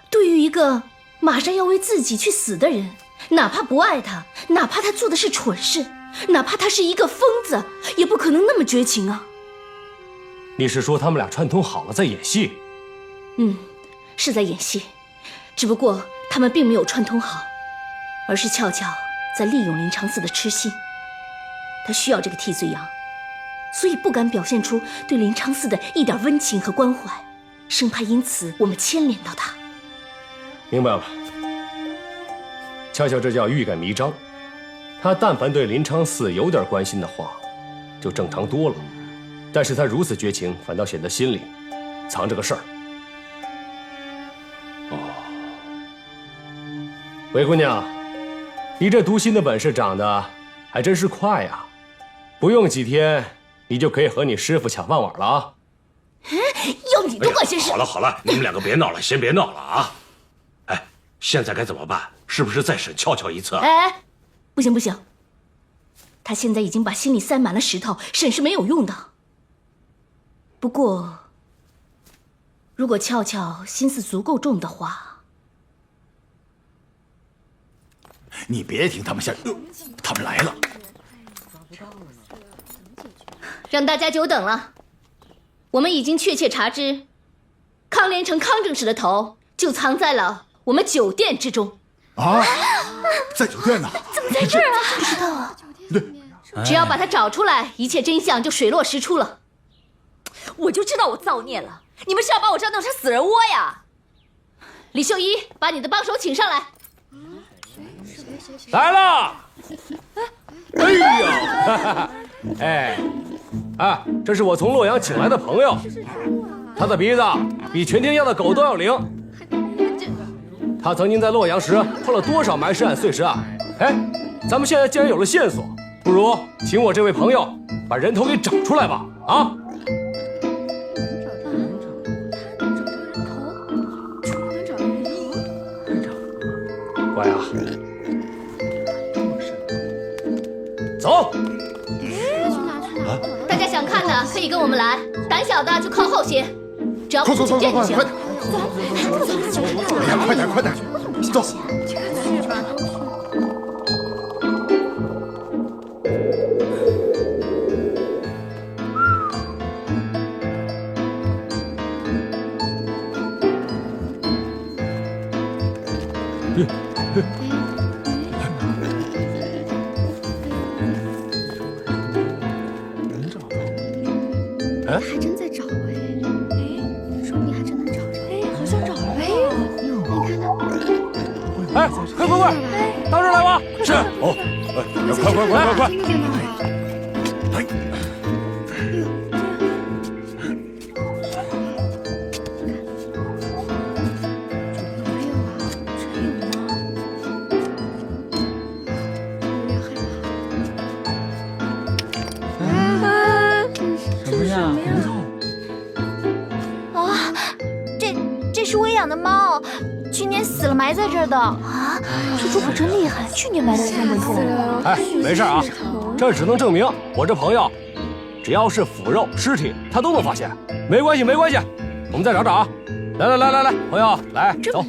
S6: 对于一个马上要为自己去死的人，哪怕不爱他，哪怕他做的是蠢事，哪怕他是一个疯子，也不可能那么绝情啊。
S1: 你是说他们俩串通好了在演戏？
S6: 是在演戏，只不过他们并没有串通好，而是俏俏在利用林长嗣的痴心。他需要这个替罪羊，所以不敢表现出对林长嗣的一点温情和关怀，生怕因此我们牵连到他。
S1: 明白了，俏俏这叫欲盖弥彰。他但凡对林长嗣有点关心的话，就正常多了。但是他如此绝情，反倒显得心里藏着个事儿。韦姑娘，你这读心的本事长得还真是快呀！不用几天，你就可以和你师傅抢饭碗了啊！
S6: 要你多管闲事！
S10: 好了好了，你们两个别闹了，先别闹了啊！哎，现在该怎么办？是不是再审俏俏一次啊？
S6: 哎，不行不行，他现在已经把心里塞满了石头，审是没有用的。不过，如果俏俏心思足够重的话，
S7: 你别听他们瞎，他们来了。
S4: 让大家久等了。我们已经确切查知，康连城康正使的头就藏在了我们酒店之中。
S7: 啊，在酒店呢？
S12: 怎么在这儿啊？不知道啊。
S4: 只要把他找出来，一切真相就水落石出了。
S8: 我就知道我造孽了，你们是要把我这儿弄成死人窝呀？
S4: 李秀一，把你的帮手请上来。
S1: 来了！哎呀，哎，啊，这是我从洛阳请来的朋友，他的鼻子比全天下的狗都要灵。他曾经在洛阳时破了多少埋尸案、碎尸案？哎，咱们现在既然有了线索，不如请我这位朋友把人头给找出来吧！啊！乖啊！走！
S4: 大家想看的可以跟我们来，胆小的就靠后些，只要不去见就行。
S7: 哎呀，快点快点，走！
S12: 还真在找说不定还真能找着。好像找着了。
S1: 哎，快快快，到这儿来吧！
S7: 是。哦，快！
S12: 这是我养的猫，去年死了埋在这儿的啊！这主播真厉害，去年埋的人没错。
S1: 哎，没事啊，这只能证明我这朋友，只要是腐肉、尸体，他都能发现。没关系，我们再找找啊！来，朋友，来，走。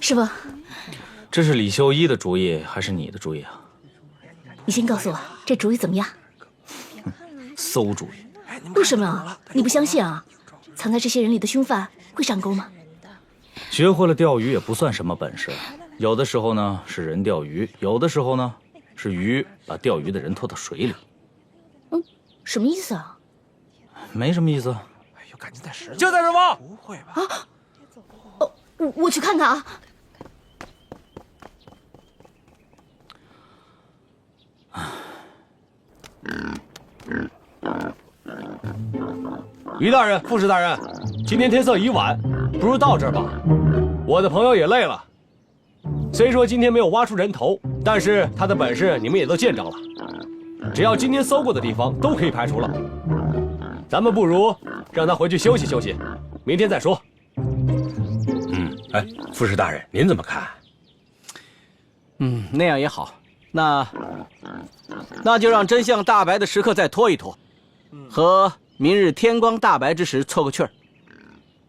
S6: 师傅，
S11: 这是李秀一的主意还是你的主意啊？
S6: 你先告诉我，这主意怎么样？
S11: 馊主意！
S6: 为什么啊？你不相信啊？藏在这些人里的凶犯会上钩吗？
S11: 学会了钓鱼也不算什么本事，有的时候呢是人钓鱼，有的时候呢是鱼把钓鱼的人拖到水里。
S6: 什么意思啊？
S11: 没什么意思。
S14: 哎呦，赶紧在石头。
S1: 就在这吗？
S14: 不会吧？
S6: 哦，我去看看啊。
S1: 于大人、副使大人，今天天色已晚，不如到这儿吧。我的朋友也累了。虽说今天没有挖出人头，但是他的本事你们也都见着了。只要今天搜过的地方都可以排除了，咱们不如让他回去休息休息，明天再说。
S3: 哎，副使大人，您怎么看？
S5: 那样也好。那就让真相大白的时刻再拖一拖。和明日天光大白之时凑个趣儿，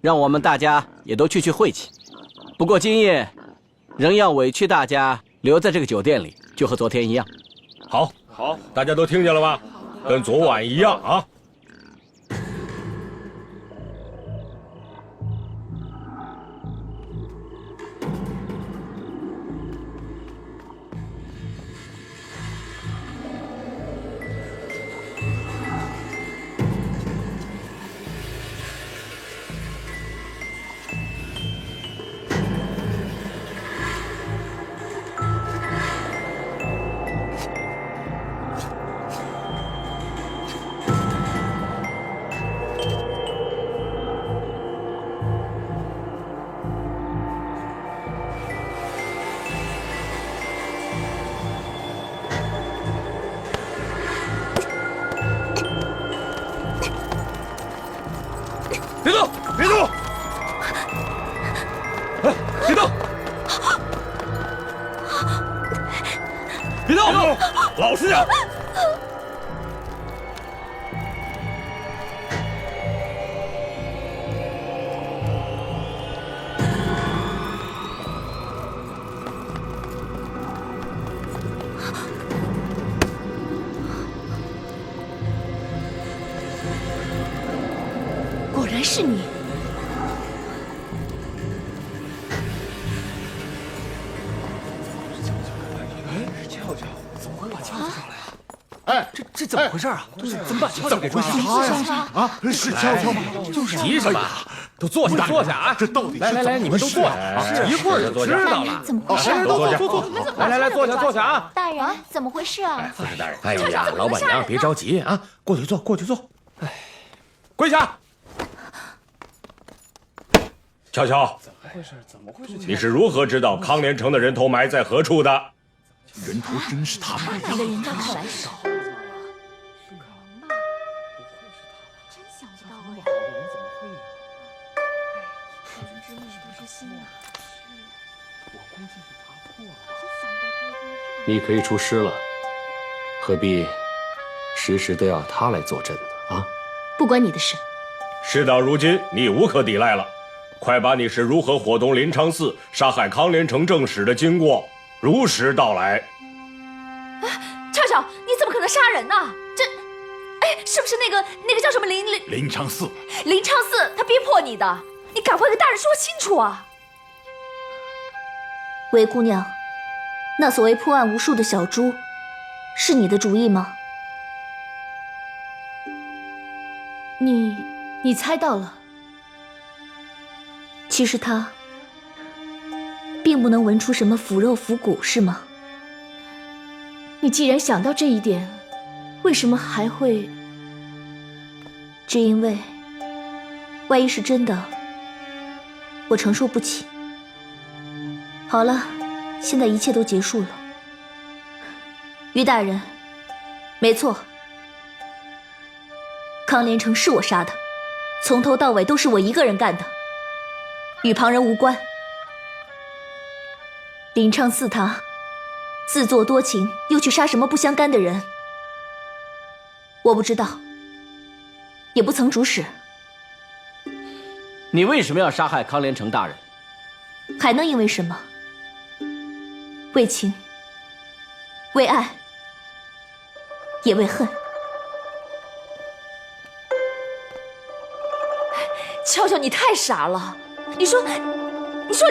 S5: 让我们大家也都聚聚晦气。不过今夜仍要委屈大家留在这个酒店里，就和昨天一样。
S3: 好，大家都听见了吧？跟昨晚一样啊！
S14: 别动！别动！哎，别动！别动！老实点！
S6: 果然是你。
S14: 俏俏，怎么会把俏俏叫来啊？
S2: 哎，这怎么回事啊？怎么把俏俏给抓了？
S7: 啊，是俏俏吗？
S14: 就是急什么？都坐下，坐下啊！
S7: 这到底
S14: 来，你们都坐下，一会儿就知道了。
S12: 怎么回事？
S14: 坐。来，坐下啊！
S12: 大人，怎么回事啊？
S3: 副使大人，
S10: 哎呀，老板娘别着急啊，过去坐。哎，跪下！
S3: 乔乔，
S14: 怎么回事？
S3: 你是如何知道康连城的人头埋在何处的？
S7: 人头真是他埋的。
S12: 你的人刚看来少。
S2: 你可以出师了，何必时时都要他来坐镇呢？啊，
S6: 不关你的事。
S3: 事到如今，你无可抵赖了，快把你是如何伙同临昌寺杀害康连城正史的经过如实道来。
S8: 俏俏，你怎么可能杀人呢？是不是那个叫什么
S7: 临昌寺？
S8: 临昌寺他逼迫你的，你赶快跟大人说清楚啊！
S6: 韦姑娘，那所谓破案无数的小猪，是你的主意吗？你猜到了。其实他并不能闻出什么腐肉腐骨，是吗？你既然想到这一点，为什么还会？只因为，万一是真的，我承受不起。好了，现在一切都结束了。于大人，没错，康连城是我杀的，从头到尾都是我一个人干的，与旁人无关。临昌寺他自作多情，又去杀什么不相干的人，我不知道，也不曾主使。
S5: 你为什么要杀害康连城大人？
S6: 还能因为什么？为情，为爱，也为恨。
S8: 俏俏，你太傻了！你说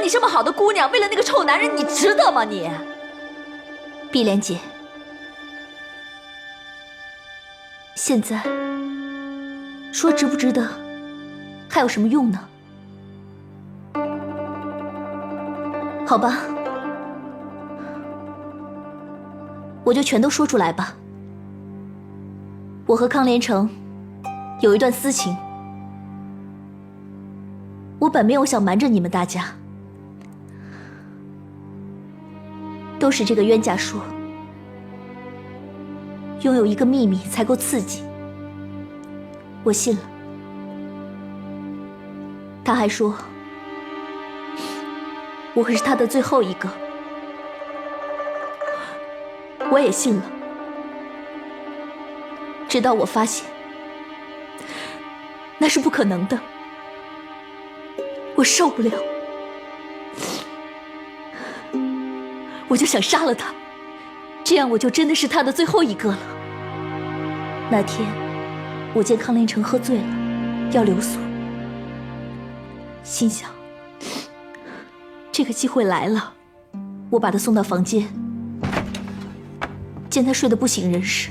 S8: 你这么好的姑娘，为了那个臭男人，你值得吗？你，
S6: 碧莲姐，现在说值不值得，还有什么用呢？好吧，我就全都说出来吧。我和康连城有一段私情，我本没有想瞒着你们大家，都是这个冤家说，拥有一个秘密才够刺激，我信了。他还说我会是他的最后一个，我也信了。直到我发现那是不可能的。我受不了，我就想杀了他，这样我就真的是他的最后一个了。那天，我见康连成喝醉了，要留宿，心想，这个机会来了，我把他送到房间，见他睡得不省人事，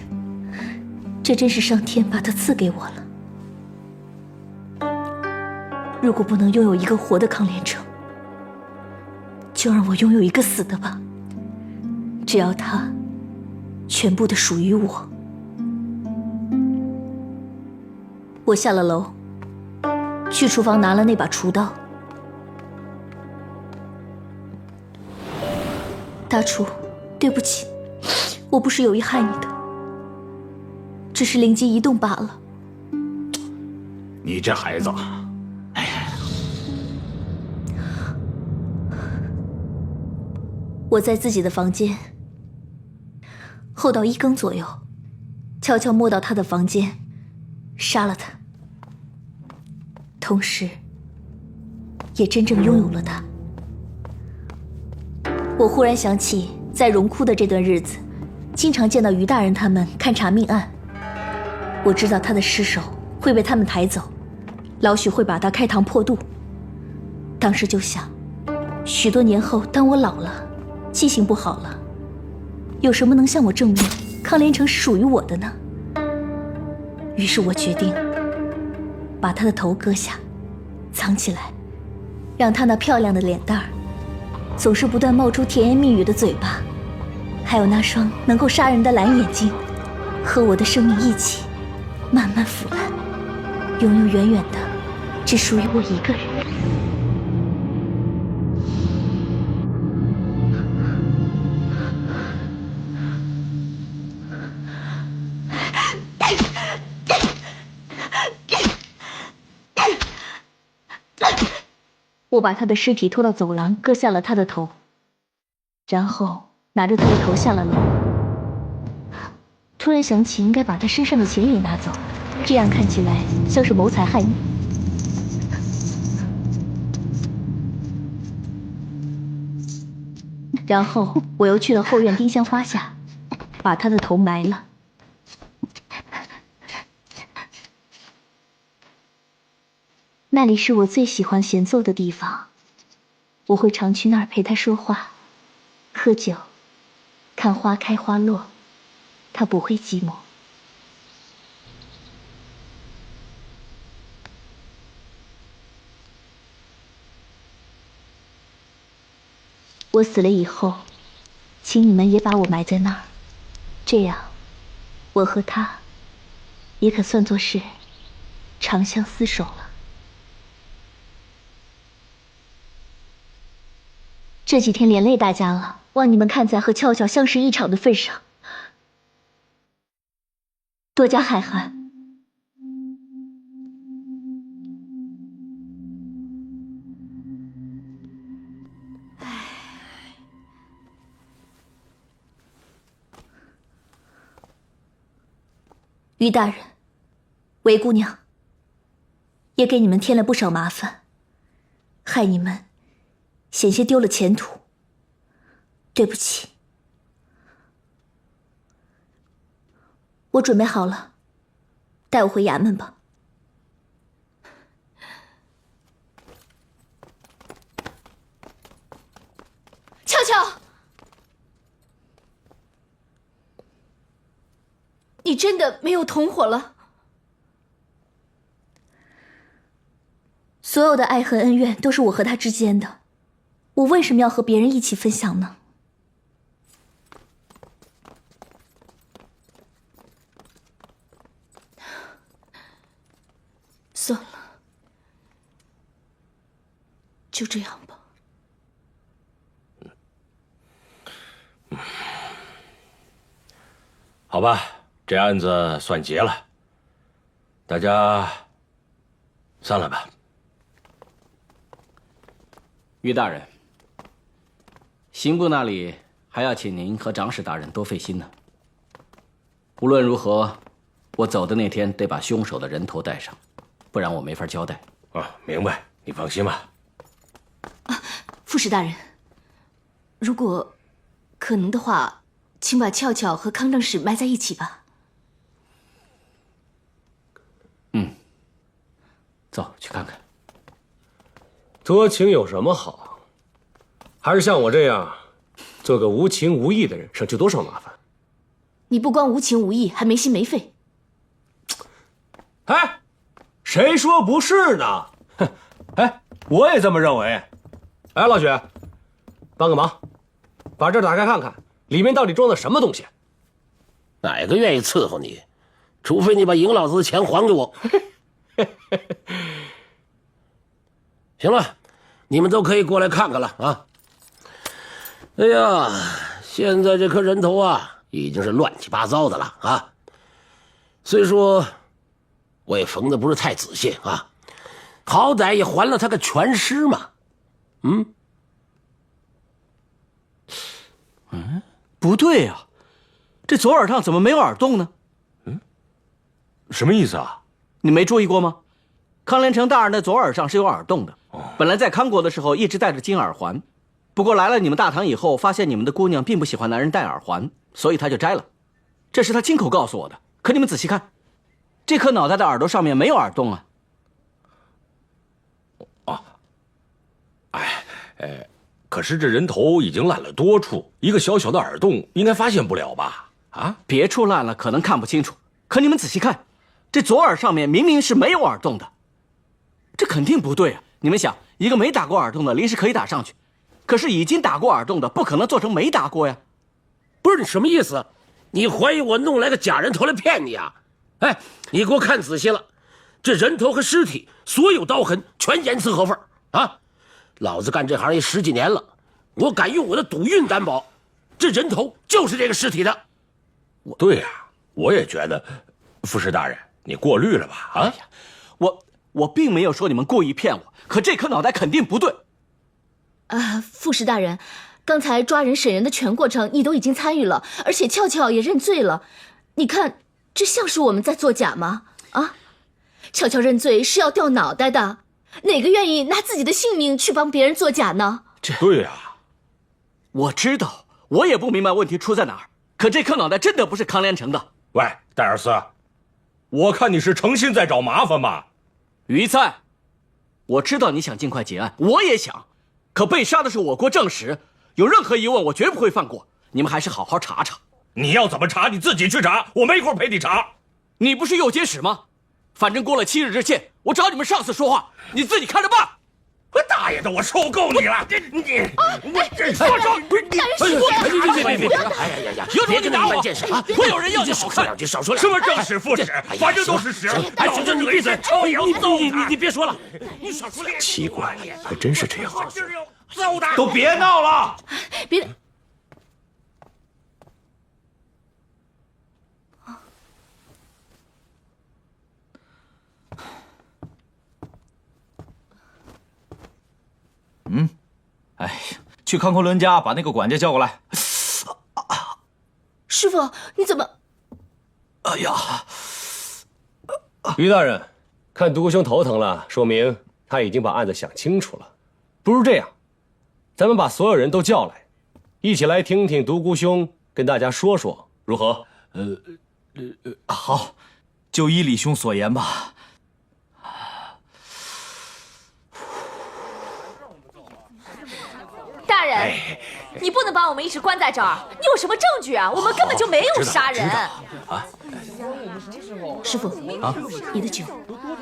S6: 这真是上天把他赐给我了。如果不能拥有一个活的康连成，就让我拥有一个死的吧。只要他全部的属于我。我下了楼，去厨房拿了那把厨刀。大厨，对不起，我不是有意害你的，只是灵机一动罢了。
S7: 你这孩子，
S6: 我在自己的房间，后到1更左右，悄悄摸到他的房间，杀了他，同时也真正拥有了他。我忽然想起，在荣窟的这段日子，经常见到于大人他们勘察命案。我知道他的尸首会被他们抬走，老许会把他开膛破肚。当时就想，许多年后当我老了，记性不好了，有什么能向我证明康连成是属于我的呢？于是我决定把他的头割下，藏起来，让他那漂亮的脸蛋儿，总是不断冒出甜言蜜语的嘴巴，还有那双能够杀人的蓝眼睛，和我的生命一起慢慢腐烂，永永远远的只属于我一个人。我把他的尸体拖到走廊，割下了他的头，然后拿着他的头下了楼。突然想起应该把他身上的钱也拿走，这样看起来像是谋财害命。然后我又去了后院丁香花下，把他的头埋了。那里是我最喜欢闲坐的地方，我会常去那儿陪他说话、喝酒、看花开花落，他不会寂寞。我死了以后，请你们也把我埋在那儿，这样，我和他也可算作是长相厮守了。这几天连累大家了，望你们看在和俏俏相识一场的份上，多加海涵。于大人，韦姑娘，也给你们添了不少麻烦，害你们险些丢了前途，对不起。我准备好了，带我回衙门吧。
S4: 俏俏，你真的没有同伙了？
S6: 所有的爱恨恩怨都是我和他之间的，我为什么要和别人一起分享呢？算了，就这样吧。
S3: 好吧，这案子算结了，大家散了吧。
S5: 于大人，刑部那里还要请您和长史大人多费心呢。无论如何，我走的那天得把凶手的人头带上，不然我没法交代。
S3: 啊，明白，你放心吧。
S6: 副使大人，如果可能的话，请把俏俏和康正使埋在一起吧。
S5: 走去看看。
S1: 多情有什么好？还是像我这样，做个无情无义的人，省去多少麻烦。
S6: 你不光无情无义，还没心没肺。
S1: 哎，谁说不是呢？哼，哎，我也这么认为。哎，老许，帮个忙，把这打开看看，里面到底装的什么东西？
S10: 哪个愿意伺候你？除非你把赢老子的钱还给我。行了，你们都可以过来看看了啊！哎呀，现在这颗人头啊，已经是乱七八糟的了啊！虽说我也缝的不是太仔细啊，好歹也还了他个全尸嘛。
S5: 不对呀，这左耳上怎么没有耳洞呢？
S3: 什么意思啊？
S5: 你没注意过吗？康连成大人的左耳上是有耳洞的，本来在康国的时候一直戴着金耳环，不过来了你们大唐以后，发现你们的姑娘并不喜欢男人戴耳环，所以他就摘了。这是他亲口告诉我的。可你们仔细看，这颗脑袋的耳朵上面没有耳洞啊。
S3: 可是这人头已经烂了多处，一个小小的耳洞应该发现不了吧？啊，
S5: 别处烂了可能看不清楚，可你们仔细看，这左耳上面明明是没有耳洞的，这肯定不对啊！你们想，一个没打过耳洞的临时可以打上去，可是已经打过耳洞的不可能做成没打过呀。
S10: 不是你什么意思？你怀疑我弄来个假人头来骗你啊？哎，你给我看仔细了，这人头和尸体所有刀痕全严丝合缝啊！老子干这行也10几年了，我敢用我的赌运担保，这人头就是这个尸体的。
S3: 对呀，我也觉得，副使大人，你过滤了吧？啊，
S5: 我并没有说你们故意骗我，可这颗脑袋肯定不对。
S6: 副使大人，刚才抓人审人的全过程你都已经参与了，而且俏俏也认罪了。你看，这像是我们在作假吗？啊，俏俏认罪是要掉脑袋的。哪个愿意拿自己的性命去帮别人作假呢？
S3: 对呀，
S5: 我知道，我也不明白问题出在哪儿。可这颗脑袋真的不是康连成的。
S3: 喂，戴尔斯，我看你是诚心在找麻烦吧？
S5: 于菜，我知道你想尽快结案，我也想，可被杀的是我国正史，有任何疑问我绝不会放过。你们还是好好查查。
S3: 你要怎么查你自己去查，我没空陪你查。
S5: 你不是右监使吗？反正过了7日之限，我找你们上司说话，你自己看着办。
S3: 我大爷的，我受够你了！我这说，别！哎呀，
S5: 别跟
S10: 你们见识啊！
S5: 会有人要你
S10: 少说两句，少说两
S3: 句。什么正史副使，反正都是屎。
S10: 哎，行，你闭嘴！你别说了，你少说两句。
S1: 奇怪，还真是这样。
S14: 都别闹了！
S6: 别。
S11: 哎呀，去康国伦家把那个管家叫过来。
S6: 师傅，你怎么？
S11: 哎呀，
S1: 于大人，看独孤兄头疼了，说明他已经把案子想清楚了。不如这样，咱们把所有人都叫来，一起来听听独孤兄跟大家说说，如何？
S11: 好，就依李兄所言吧。
S8: 大人，你不能把我们一直关在这儿，你有什么证据啊？我们根本就没有杀人。
S6: 师傅
S11: 啊，
S6: 你的酒。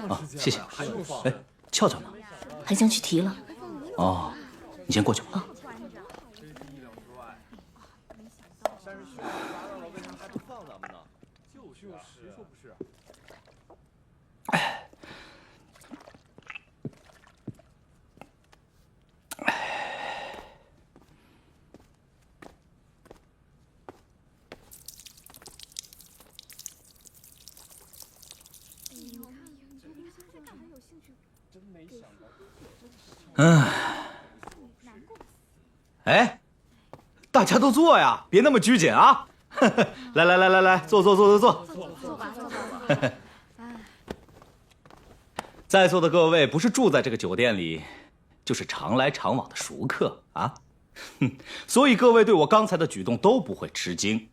S11: 啊，谢谢。哎，俏俏呢？
S6: 韩香去提了。
S11: 哦，你先过去吧。哎，大家都坐呀，别那么拘谨啊！来，坐。在座的各位不是住在这个酒店里，就是常来常往的熟客啊，所以各位对我刚才的举动都不会吃惊。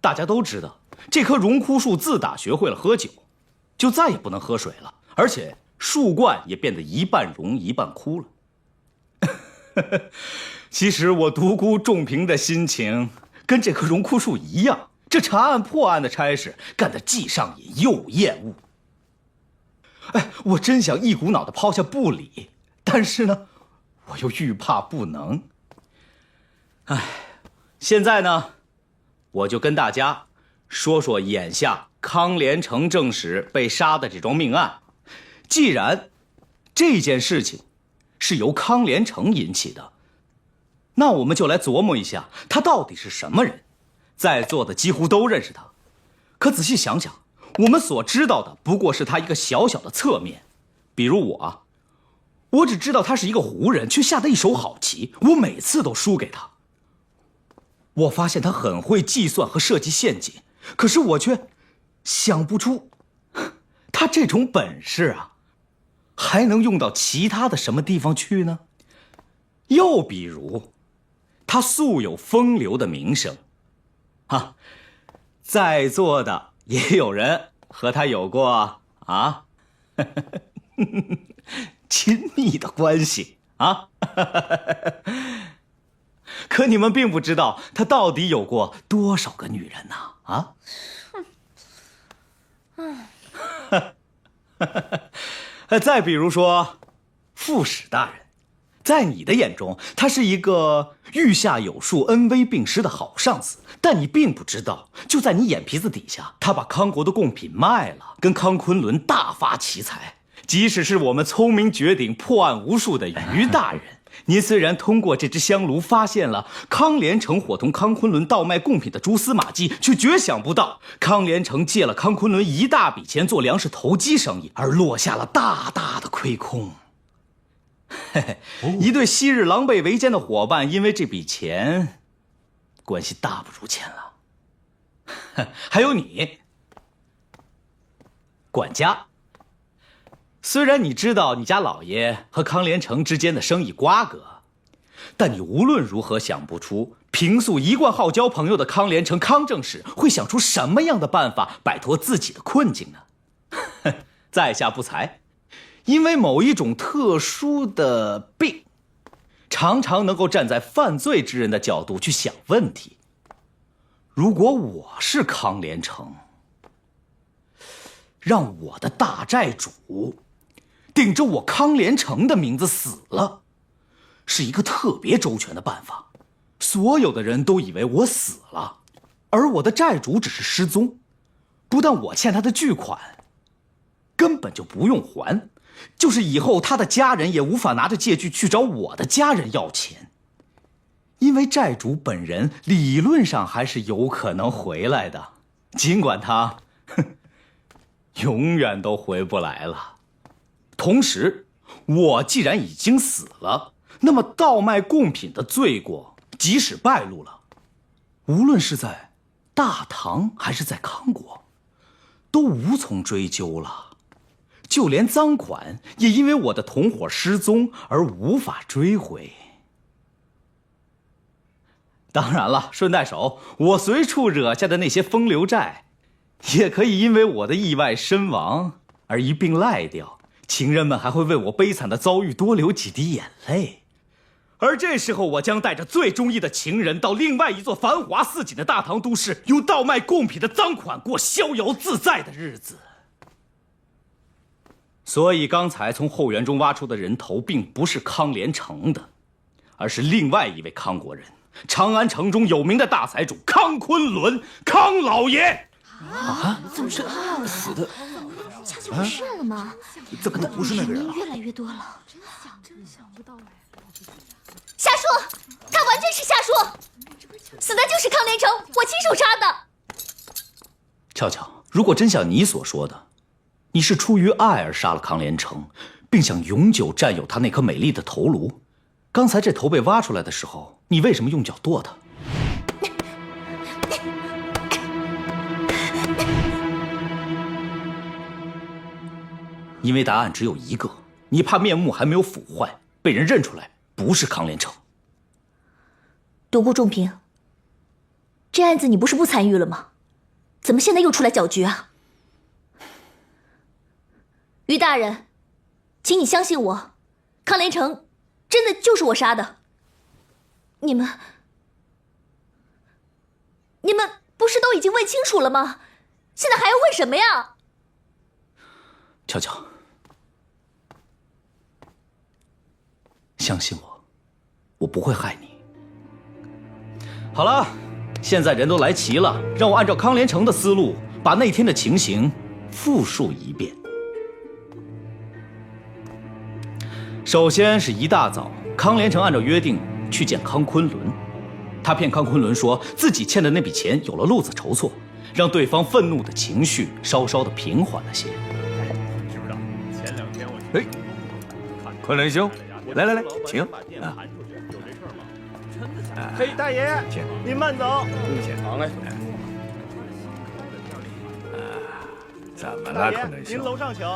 S11: 大家都知道，这棵荣枯树自打学会了喝酒，就再也不能喝水了，而且树冠也变得一半荣一半枯了。其实我独孤仲平的心情跟这棵荣枯树一样，这查案破案的差事干得既上瘾又厌恶。哎，我真想一股脑的抛下不理，但是呢，我又愈怕不能。哎，现在呢，我就跟大家说说眼下康连成正史被杀的这桩命案。既然这件事情是由康连成引起的，那我们就来琢磨一下他到底是什么人。在座的几乎都认识他，可仔细想想，我们所知道的不过是他一个小小的侧面。比如我只知道他是一个胡人，却下得一手好棋，我每次都输给他。我发现他很会计算和设计陷阱，可是我却想不出他这种本事还能用到其他的什么地方去呢？又比如，他素有风流的名声，在座的也有人和他有过亲密的关系可你们并不知道他到底有过多少个女人呢？再比如说，副使大人，在你的眼中，他是一个御下有术、恩威并施的好上司，但你并不知道，就在你眼皮子底下，他把康国的贡品卖了，跟康昆仑大发奇财。即使是我们聪明绝顶、破案无数的于大人，您虽然通过这只香炉发现了康连成伙同康昆仑倒卖贡品的蛛丝马迹，却绝想不到康连成借了康昆仑一大笔钱做粮食投机生意，而落下了大大的亏空。一对昔日狼狈为奸的伙伴，因为这笔钱，关系大不如前了。还有你，管家。虽然你知道你家老爷和康连成之间的生意瓜葛，但你无论如何想不出，平素一贯好交朋友的康连成康正史会想出什么样的办法摆脱自己的困境呢？在下不才，因为某一种特殊的病，常常能够站在犯罪之人的角度去想问题。如果我是康连成，让我的大债主顶着我康连成的名字死了，是一个特别周全的办法。所有的人都以为我死了，而我的债主只是失踪。不但我欠他的巨款根本就不用还，就是以后他的家人也无法拿着借据去找我的家人要钱，因为债主本人理论上还是有可能回来的，尽管他永远都回不来了。同时，我既然已经死了，那么盗卖贡品的罪过即使败露了，无论是在大唐还是在康国，都无从追究了。就连赃款也因为我的同伙失踪而无法追回。当然了，顺带手，我随处惹下的那些风流债，也可以因为我的意外身亡而一并赖掉。情人们还会为我悲惨的遭遇多流几滴眼泪，而这时候我将带着最中意的情人到另外一座繁华似锦的大唐都市，用盗卖贡品的赃款过逍遥自在的日子。所以刚才从后园中挖出的人头并不是康连成的，而是另外一位康国人，长安城中有名的大财主康昆仑，康老爷。
S12: 怎么是死的？下次不是了吗？
S7: 怎么不是那个人
S12: 越来越多了。
S8: 真想不到
S4: 瞎说！他完全是瞎说，死的就是康连成，我亲手杀的。
S11: 俏俏，如果真像你所说的，你是出于爱而杀了康连成，并想永久占有他那颗美丽的头颅，刚才这头被挖出来的时候，你为什么用脚跺他？因为答案只有一个，你怕面目还没有腐坏，被人认出来不是康连成。
S12: 独孤仲平，这案子你不是不参与了吗？怎么现在又出来搅局啊？于大人，请你相信我，康连成真的就是我杀的。你们不是都已经问清楚了吗？现在还要问什么呀？
S11: 乔乔，相信我，我不会害你。好了，现在人都来齐了，让我按照康连成的思路，把那天的情形复述一遍。首先是一大早，康连成按照约定去见康昆仑，他骗康昆仑说自己欠的那笔钱有了路子筹措，让对方愤怒的情绪稍稍的平缓了些。
S3: 知不知道？前2天我
S14: 哎，昆仑兄，来，请啊。
S15: 嘿，大爷，您慢走。
S3: 好嘞。
S14: 怎么了，昆仑兄？
S15: 您楼上请。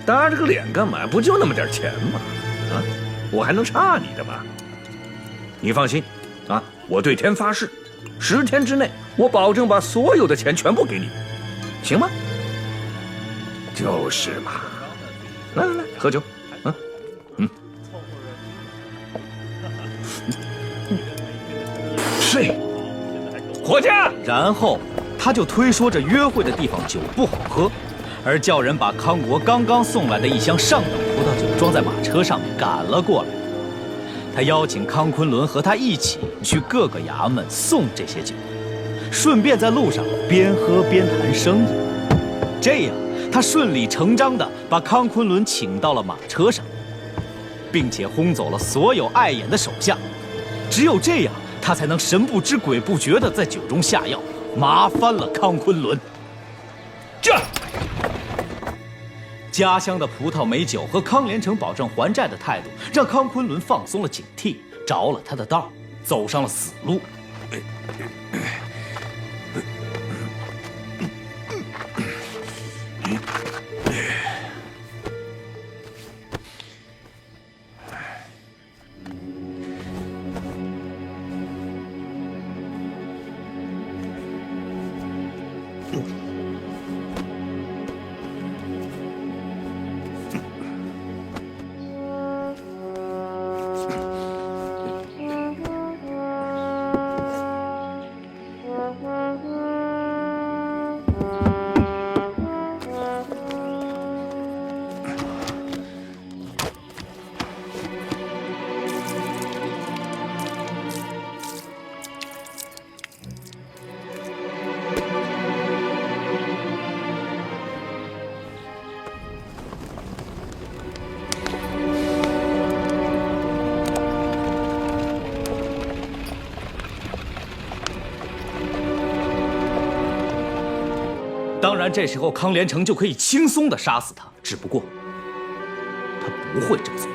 S14: 搭着个脸干嘛？不就那么点钱吗？啊，我还能差你的吗？你放心，啊，我对天发誓，10天之内，我保证把所有的钱全部给你，行吗？就是嘛。来，喝酒，睡，
S11: 伙计。然后他就推说这约会的地方酒不好喝，而叫人把康国刚刚送来的一箱上等葡萄酒装在马车上面赶了过来。他邀请康昆仑和他一起去各个衙门送这些酒，顺便在路上边喝边谈生意。这样，他顺理成章地把康昆仑请到了马车上，并且轰走了所有碍眼的手下。只有这样，他才能神不知鬼不觉地在酒中下药，麻翻了康昆仑。这家乡的葡萄美酒和康连成保证还债的态度，让康昆仑放松了警惕，着了他的道，走上了死路。当然，这时候康连成就可以轻松地杀死他，只不过他不会这么做，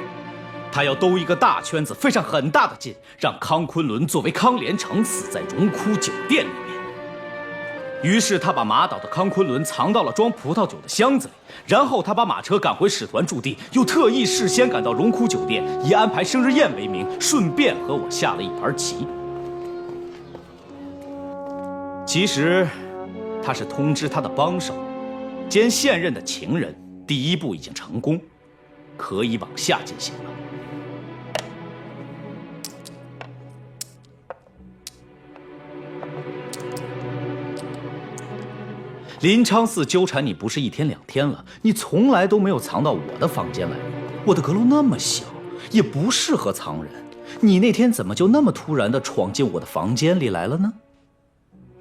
S11: 他要兜一个大圈子，费上很大的劲，让康昆仑作为康连成死在荣枯酒店里面。于是他把麻倒的康昆仑藏到了装葡萄酒的箱子里，然后他把马车赶回使团驻地，又特意事先赶到荣枯酒店，以安排生日宴为名，顺便和我下了一盘棋。其实他是通知他的帮手兼现任的情人，第1步已经成功，可以往下进行了。临昌寺纠缠你不是1天2天了，你从来都没有藏到我的房间来过。我的阁楼那么小，也不适合藏人，你那天怎么就那么突然地闯进我的房间里来了呢？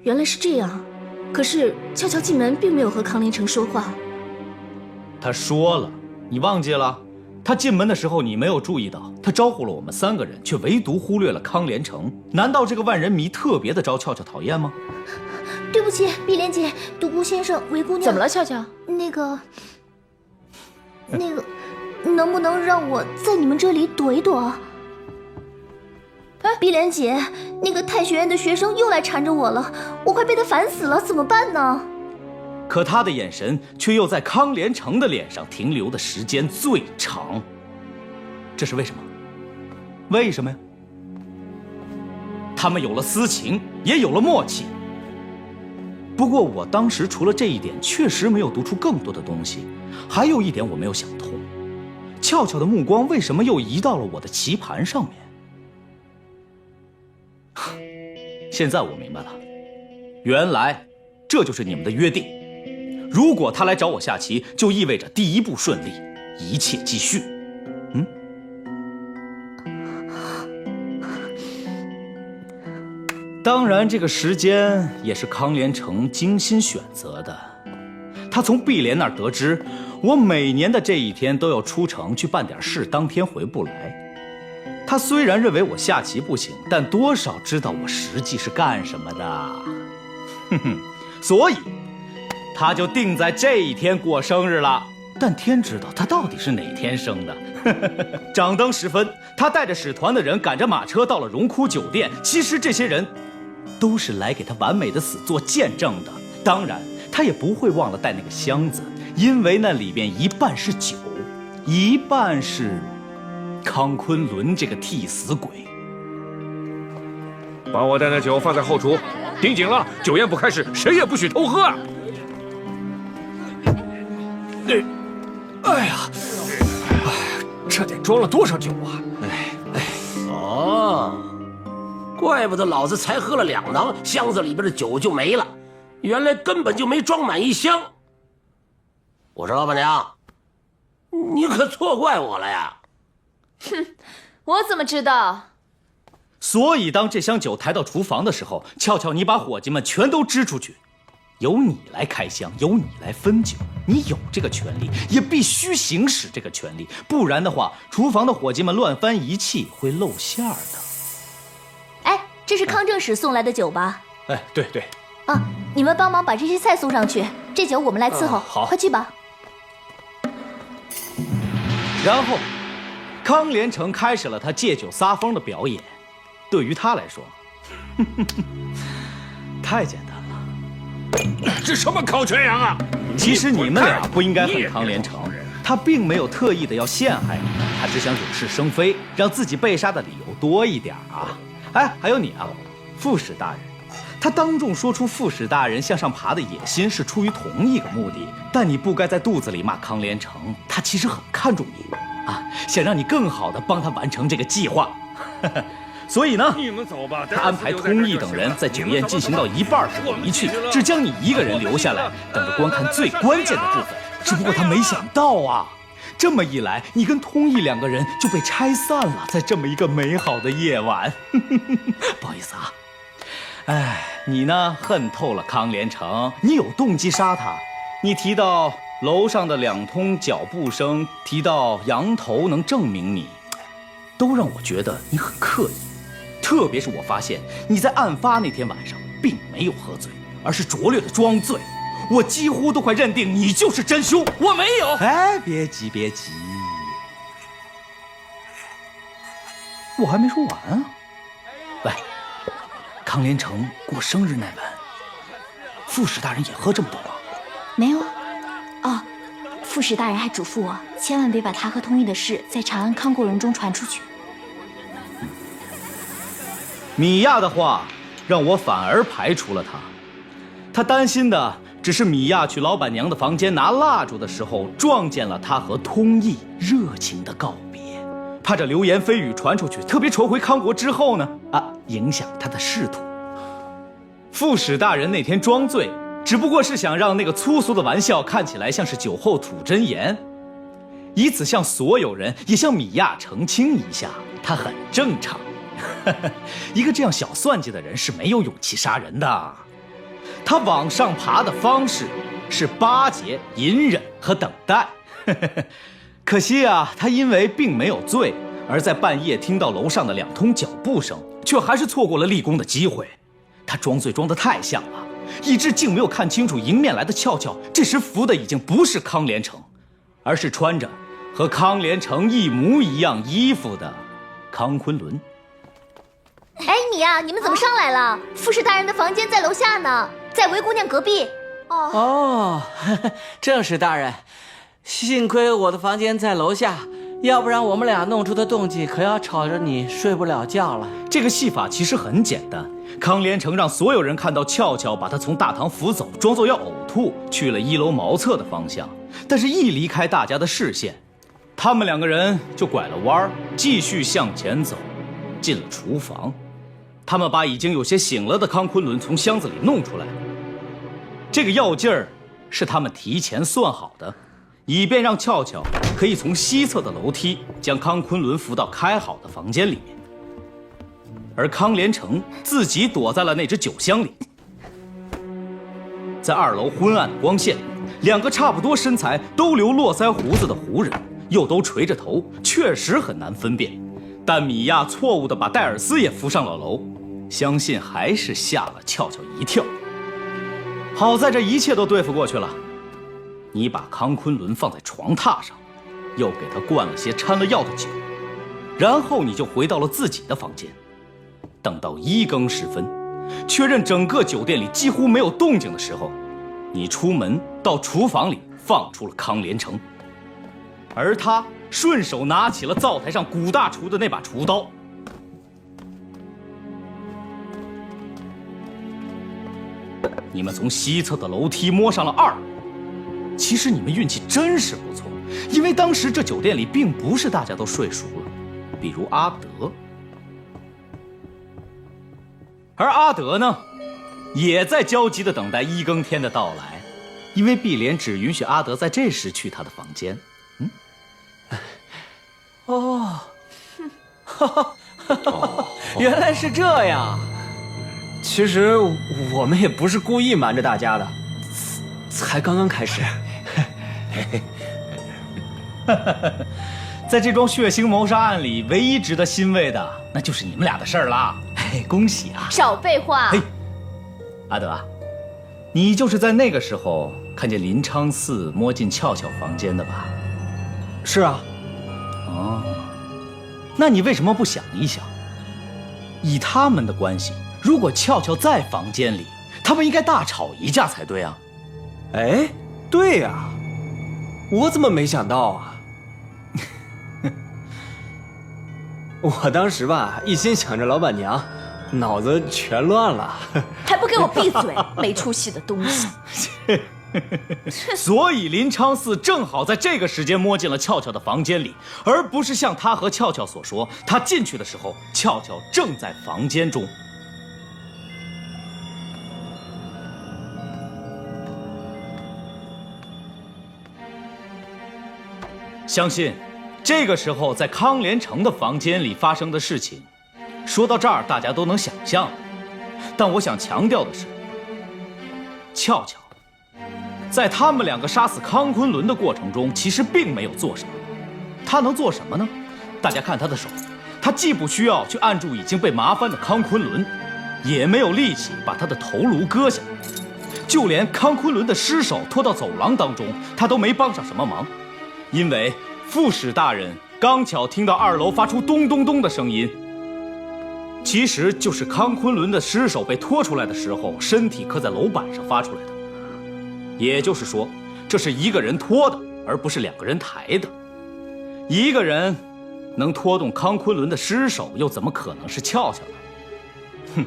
S6: 原来是这样，可是悄悄进门并没有和康连成说话。
S11: 他说了，你忘记了？他进门的时候你没有注意到，他招呼了我们3个人，却唯独忽略了康连成。难道这个万人迷特别的招俏俏讨厌吗？
S12: 对不起，碧莲姐，独孤先生，韦姑娘。
S6: 怎么了，俏俏？
S12: 那个，能不能让我在你们这里躲一躲？碧莲姐，那个太学院的学生又来缠着我了，我快被他烦死了，怎么办呢？
S11: 可他的眼神却又在康连成的脸上停留的时间最长。这是为什么？为什么呀？他们有了私情，也有了默契。不过我当时除了这一点确实没有读出更多的东西，还有一点我没有想通，俏俏的目光为什么又移到了我的棋盘上面？现在我明白了，原来这就是你们的约定。如果他来找我下棋，就意味着第一步顺利，一切继续。当然，这个时间也是康连成精心选择的。他从碧莲那儿得知，我每年的这一天都要出城去办点事，当天回不来。他虽然认为我下棋不行，但多少知道我实际是干什么的。所以他就定在这一天过生日了。但天知道他到底是哪天生的。掌灯时分，他带着使团的人赶着马车到了荣枯酒店。其实这些人都是来给他完美的死做见证的。当然他也不会忘了带那个箱子，因为那里边一半是酒，一半是康昆仑这个替死鬼。
S14: 把我带的酒放在后厨，盯紧了，酒宴不开始，谁也不许偷喝。哎呀，这得装了多少酒啊！
S10: 哦，怪不得老子才喝了2囊，箱子里边的酒就没了，原来根本就没装满一箱。我说老板娘，你可错怪我了呀！
S4: 哼，我怎么知道？
S11: 所以当这箱酒抬到厨房的时候，俏俏你把伙计们全都支出去，由你来开箱，由你来分酒，你有这个权利，也必须行使这个权利，不然的话，厨房的伙计们乱翻一气会露馅儿的。
S12: 哎，这是康正使送来的酒吧？
S11: 哎，对对。
S12: 啊，你们帮忙把这些菜送上去，这酒我们来伺候。
S11: 好，
S12: 快去吧。
S11: 然后，康连成开始了他借酒撒疯的表演。对于他来说，太简单了。
S14: 这什么烤全羊啊！
S11: 其实你们俩不应该恨康连成，他并没有特意的要陷害你们，他只想惹是生非，让自己被杀的理由多一点啊！哎，还有你啊，副使大人，他当众说出副使大人向上爬的野心是出于同一个目的，但你不该在肚子里骂康连成，他其实很看重你啊，想让你更好的帮他完成这个计划。所以呢，
S14: 你们走吧。
S11: 他安排通义等人在酒宴进行到一半时候离去，只将你一个人留下来，等着观看最关键的部分。只不过他没想到啊，这么一来，你跟通义2个人就被拆散了，在这么一个美好的夜晚。不好意思啊，哎，你呢恨透了康连成，你有动机杀他。你提到楼上的2通脚步声，提到羊头能证明你，都让我觉得你很刻意。特别是我发现你在案发那天晚上并没有喝醉，而是拙劣的装醉，我几乎都快认定你就是真凶。
S2: 我没有。
S11: 哎，别急别急，我还没说完啊。喂，康连成过生日那晚，副使大人也喝这么多吗？
S12: 没有啊。哦，副使大人还嘱咐我，千万别把他和通义的事在长安康国人中传出去。
S11: 米娅的话让我反而排除了他，他担心的只是米娅去老板娘的房间拿蜡烛的时候撞见了他和通义热情的告别，怕这流言蜚语传出去，特别传回康国之后呢，影响他的仕途。副使大人那天装醉，只不过是想让那个粗俗的玩笑看起来像是酒后吐真言，以此向所有人也向米娅澄清一下，他很正常。一个这样小算计的人是没有勇气杀人的。他往上爬的方式是巴结、隐忍和等待。可惜啊，他因为并没有醉，而在半夜听到楼上的2通脚步声，却还是错过了立功的机会。他装醉装得太像了，以致竟没有看清楚迎面来的俏俏。这时扶的已经不是康连成，而是穿着和康连成一模一样衣服的康昆仑。
S12: 哎，你呀，你们怎么上来了？副使大人的房间在楼下呢，在韦姑娘隔壁。
S5: 哦，正是大人，幸亏我的房间在楼下，要不然我们俩弄出的动静可要吵着你睡不了觉了。
S11: 这个戏法其实很简单，康连成让所有人看到俏俏把他从大堂扶走，装作要呕吐，去了1楼茅厕的方向。但是，一离开大家的视线，他们2个人就拐了弯儿，继续向前走，进了厨房。他们把已经有些醒了的康昆仑从箱子里弄出来。这个药劲儿是他们提前算好的，以便让俏俏可以从西侧的楼梯将康昆仑扶到开好的房间里面。而康连成自己躲在了那只酒箱里。在2楼昏暗的光线里，2个差不多身材、都留络腮胡子的胡人，又都垂着头，确实很难分辨。但米娅错误地把戴尔斯也扶上了楼，相信还是吓了俏俏一跳。好在这一切都对付过去了。你把康昆仑放在床榻上，又给他灌了些掺了药的酒，然后你就回到了自己的房间。等到1更时分，确认整个酒店里几乎没有动静的时候，你出门到厨房里放出了康连成，而他顺手拿起了灶台上古大厨的那把厨刀。你们从西侧的楼梯摸上了2楼。其实你们运气真是不错，因为当时这酒店里并不是大家都睡熟了，比如阿德。而阿德呢，也在焦急地等待1更天的到来，因为碧莲只允许阿德在这时去他的房间。
S5: 哦，原来是这样。
S9: 其实我们也不是故意瞒着大家的，才刚刚开始。
S11: 在这桩血腥谋杀案里，唯一值得欣慰的，那就是你们俩的事儿啦。恭喜啊！
S4: 少废话。
S11: 阿德，你就是在那个时候看见林昌嗣摸进俏俏房间的吧？
S9: 是啊。
S11: 哦，那你为什么不想一想，以他们的关系，如果俏俏在房间里，他们应该大吵一架才对啊。
S9: 哎，对呀，我怎么没想到啊？我当时吧，一心想着老板娘，脑子全乱了。
S8: 还不给我闭嘴，没出息的东西！
S11: 所以林昌嗣正好在这个时间摸进了俏俏的房间里，而不是像他和俏俏所说，他进去的时候，俏俏正在房间中。相信这个时候在康连成的房间里发生的事情，说到这儿大家都能想象。但我想强调的是，俏俏在他们2个杀死康昆仑的过程中，其实并没有做什么。他能做什么呢？大家看他的手，他既不需要去按住已经被麻翻的康昆仑，也没有力气把他的头颅割下来，就连康昆仑的尸首拖到走廊当中，他都没帮上什么忙。因为副使大人刚巧听到2楼发出咚咚咚的声音，其实就是康昆仑的尸首被拖出来的时候，身体刻在楼板上发出来的。也就是说，这是1个人拖的，而不是2个人抬的。1个人能拖动康昆仑的尸首，又怎么可能是俏俏呢？哼，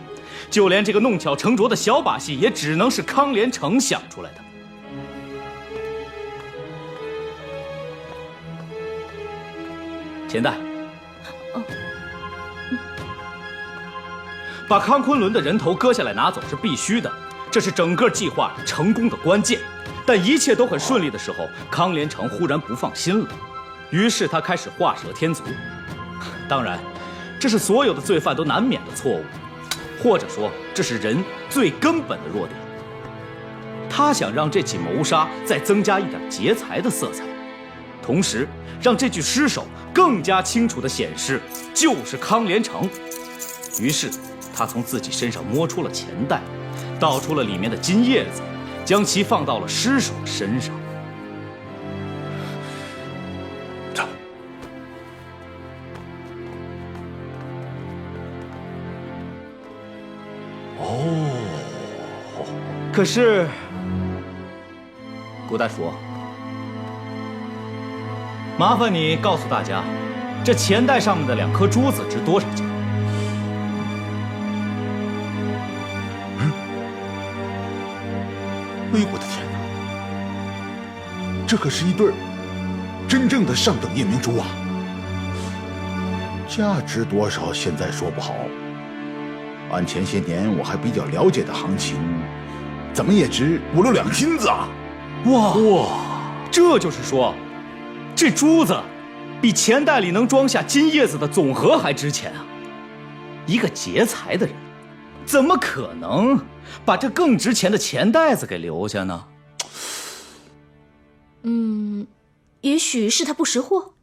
S11: 就连这个弄巧成拙的小把戏，也只能是康连成想出来的。钱袋，把康昆仑的人头割下来拿走是必须的，这是整个计划成功的关键。但一切都很顺利的时候，康连成忽然不放心了，于是他开始画蛇添足。当然，这是所有的罪犯都难免的错误，或者说这是人最根本的弱点。他想让这起谋杀再增加一点劫财的色彩，同时让这具尸首更加清楚地显示就是康连成。于是他从自己身上摸出了钱袋，倒出了里面的金叶子，将其放到了尸首身上。可是古大厨，麻烦你告诉大家，这钱袋上面的2颗珠子值多少钱？
S7: 哎呦我的天哪！这可是一对真正的上等夜明珠啊！价值多少现在说不好，按前些年我还比较了解的行情，怎么也值5、6两金子啊！
S11: 哇，这就是说，这珠子比钱袋里能装下金叶子的总和还值钱啊！一个劫财的人，怎么可能把这更值钱的钱袋子给留下呢？
S6: 也许是他不识货。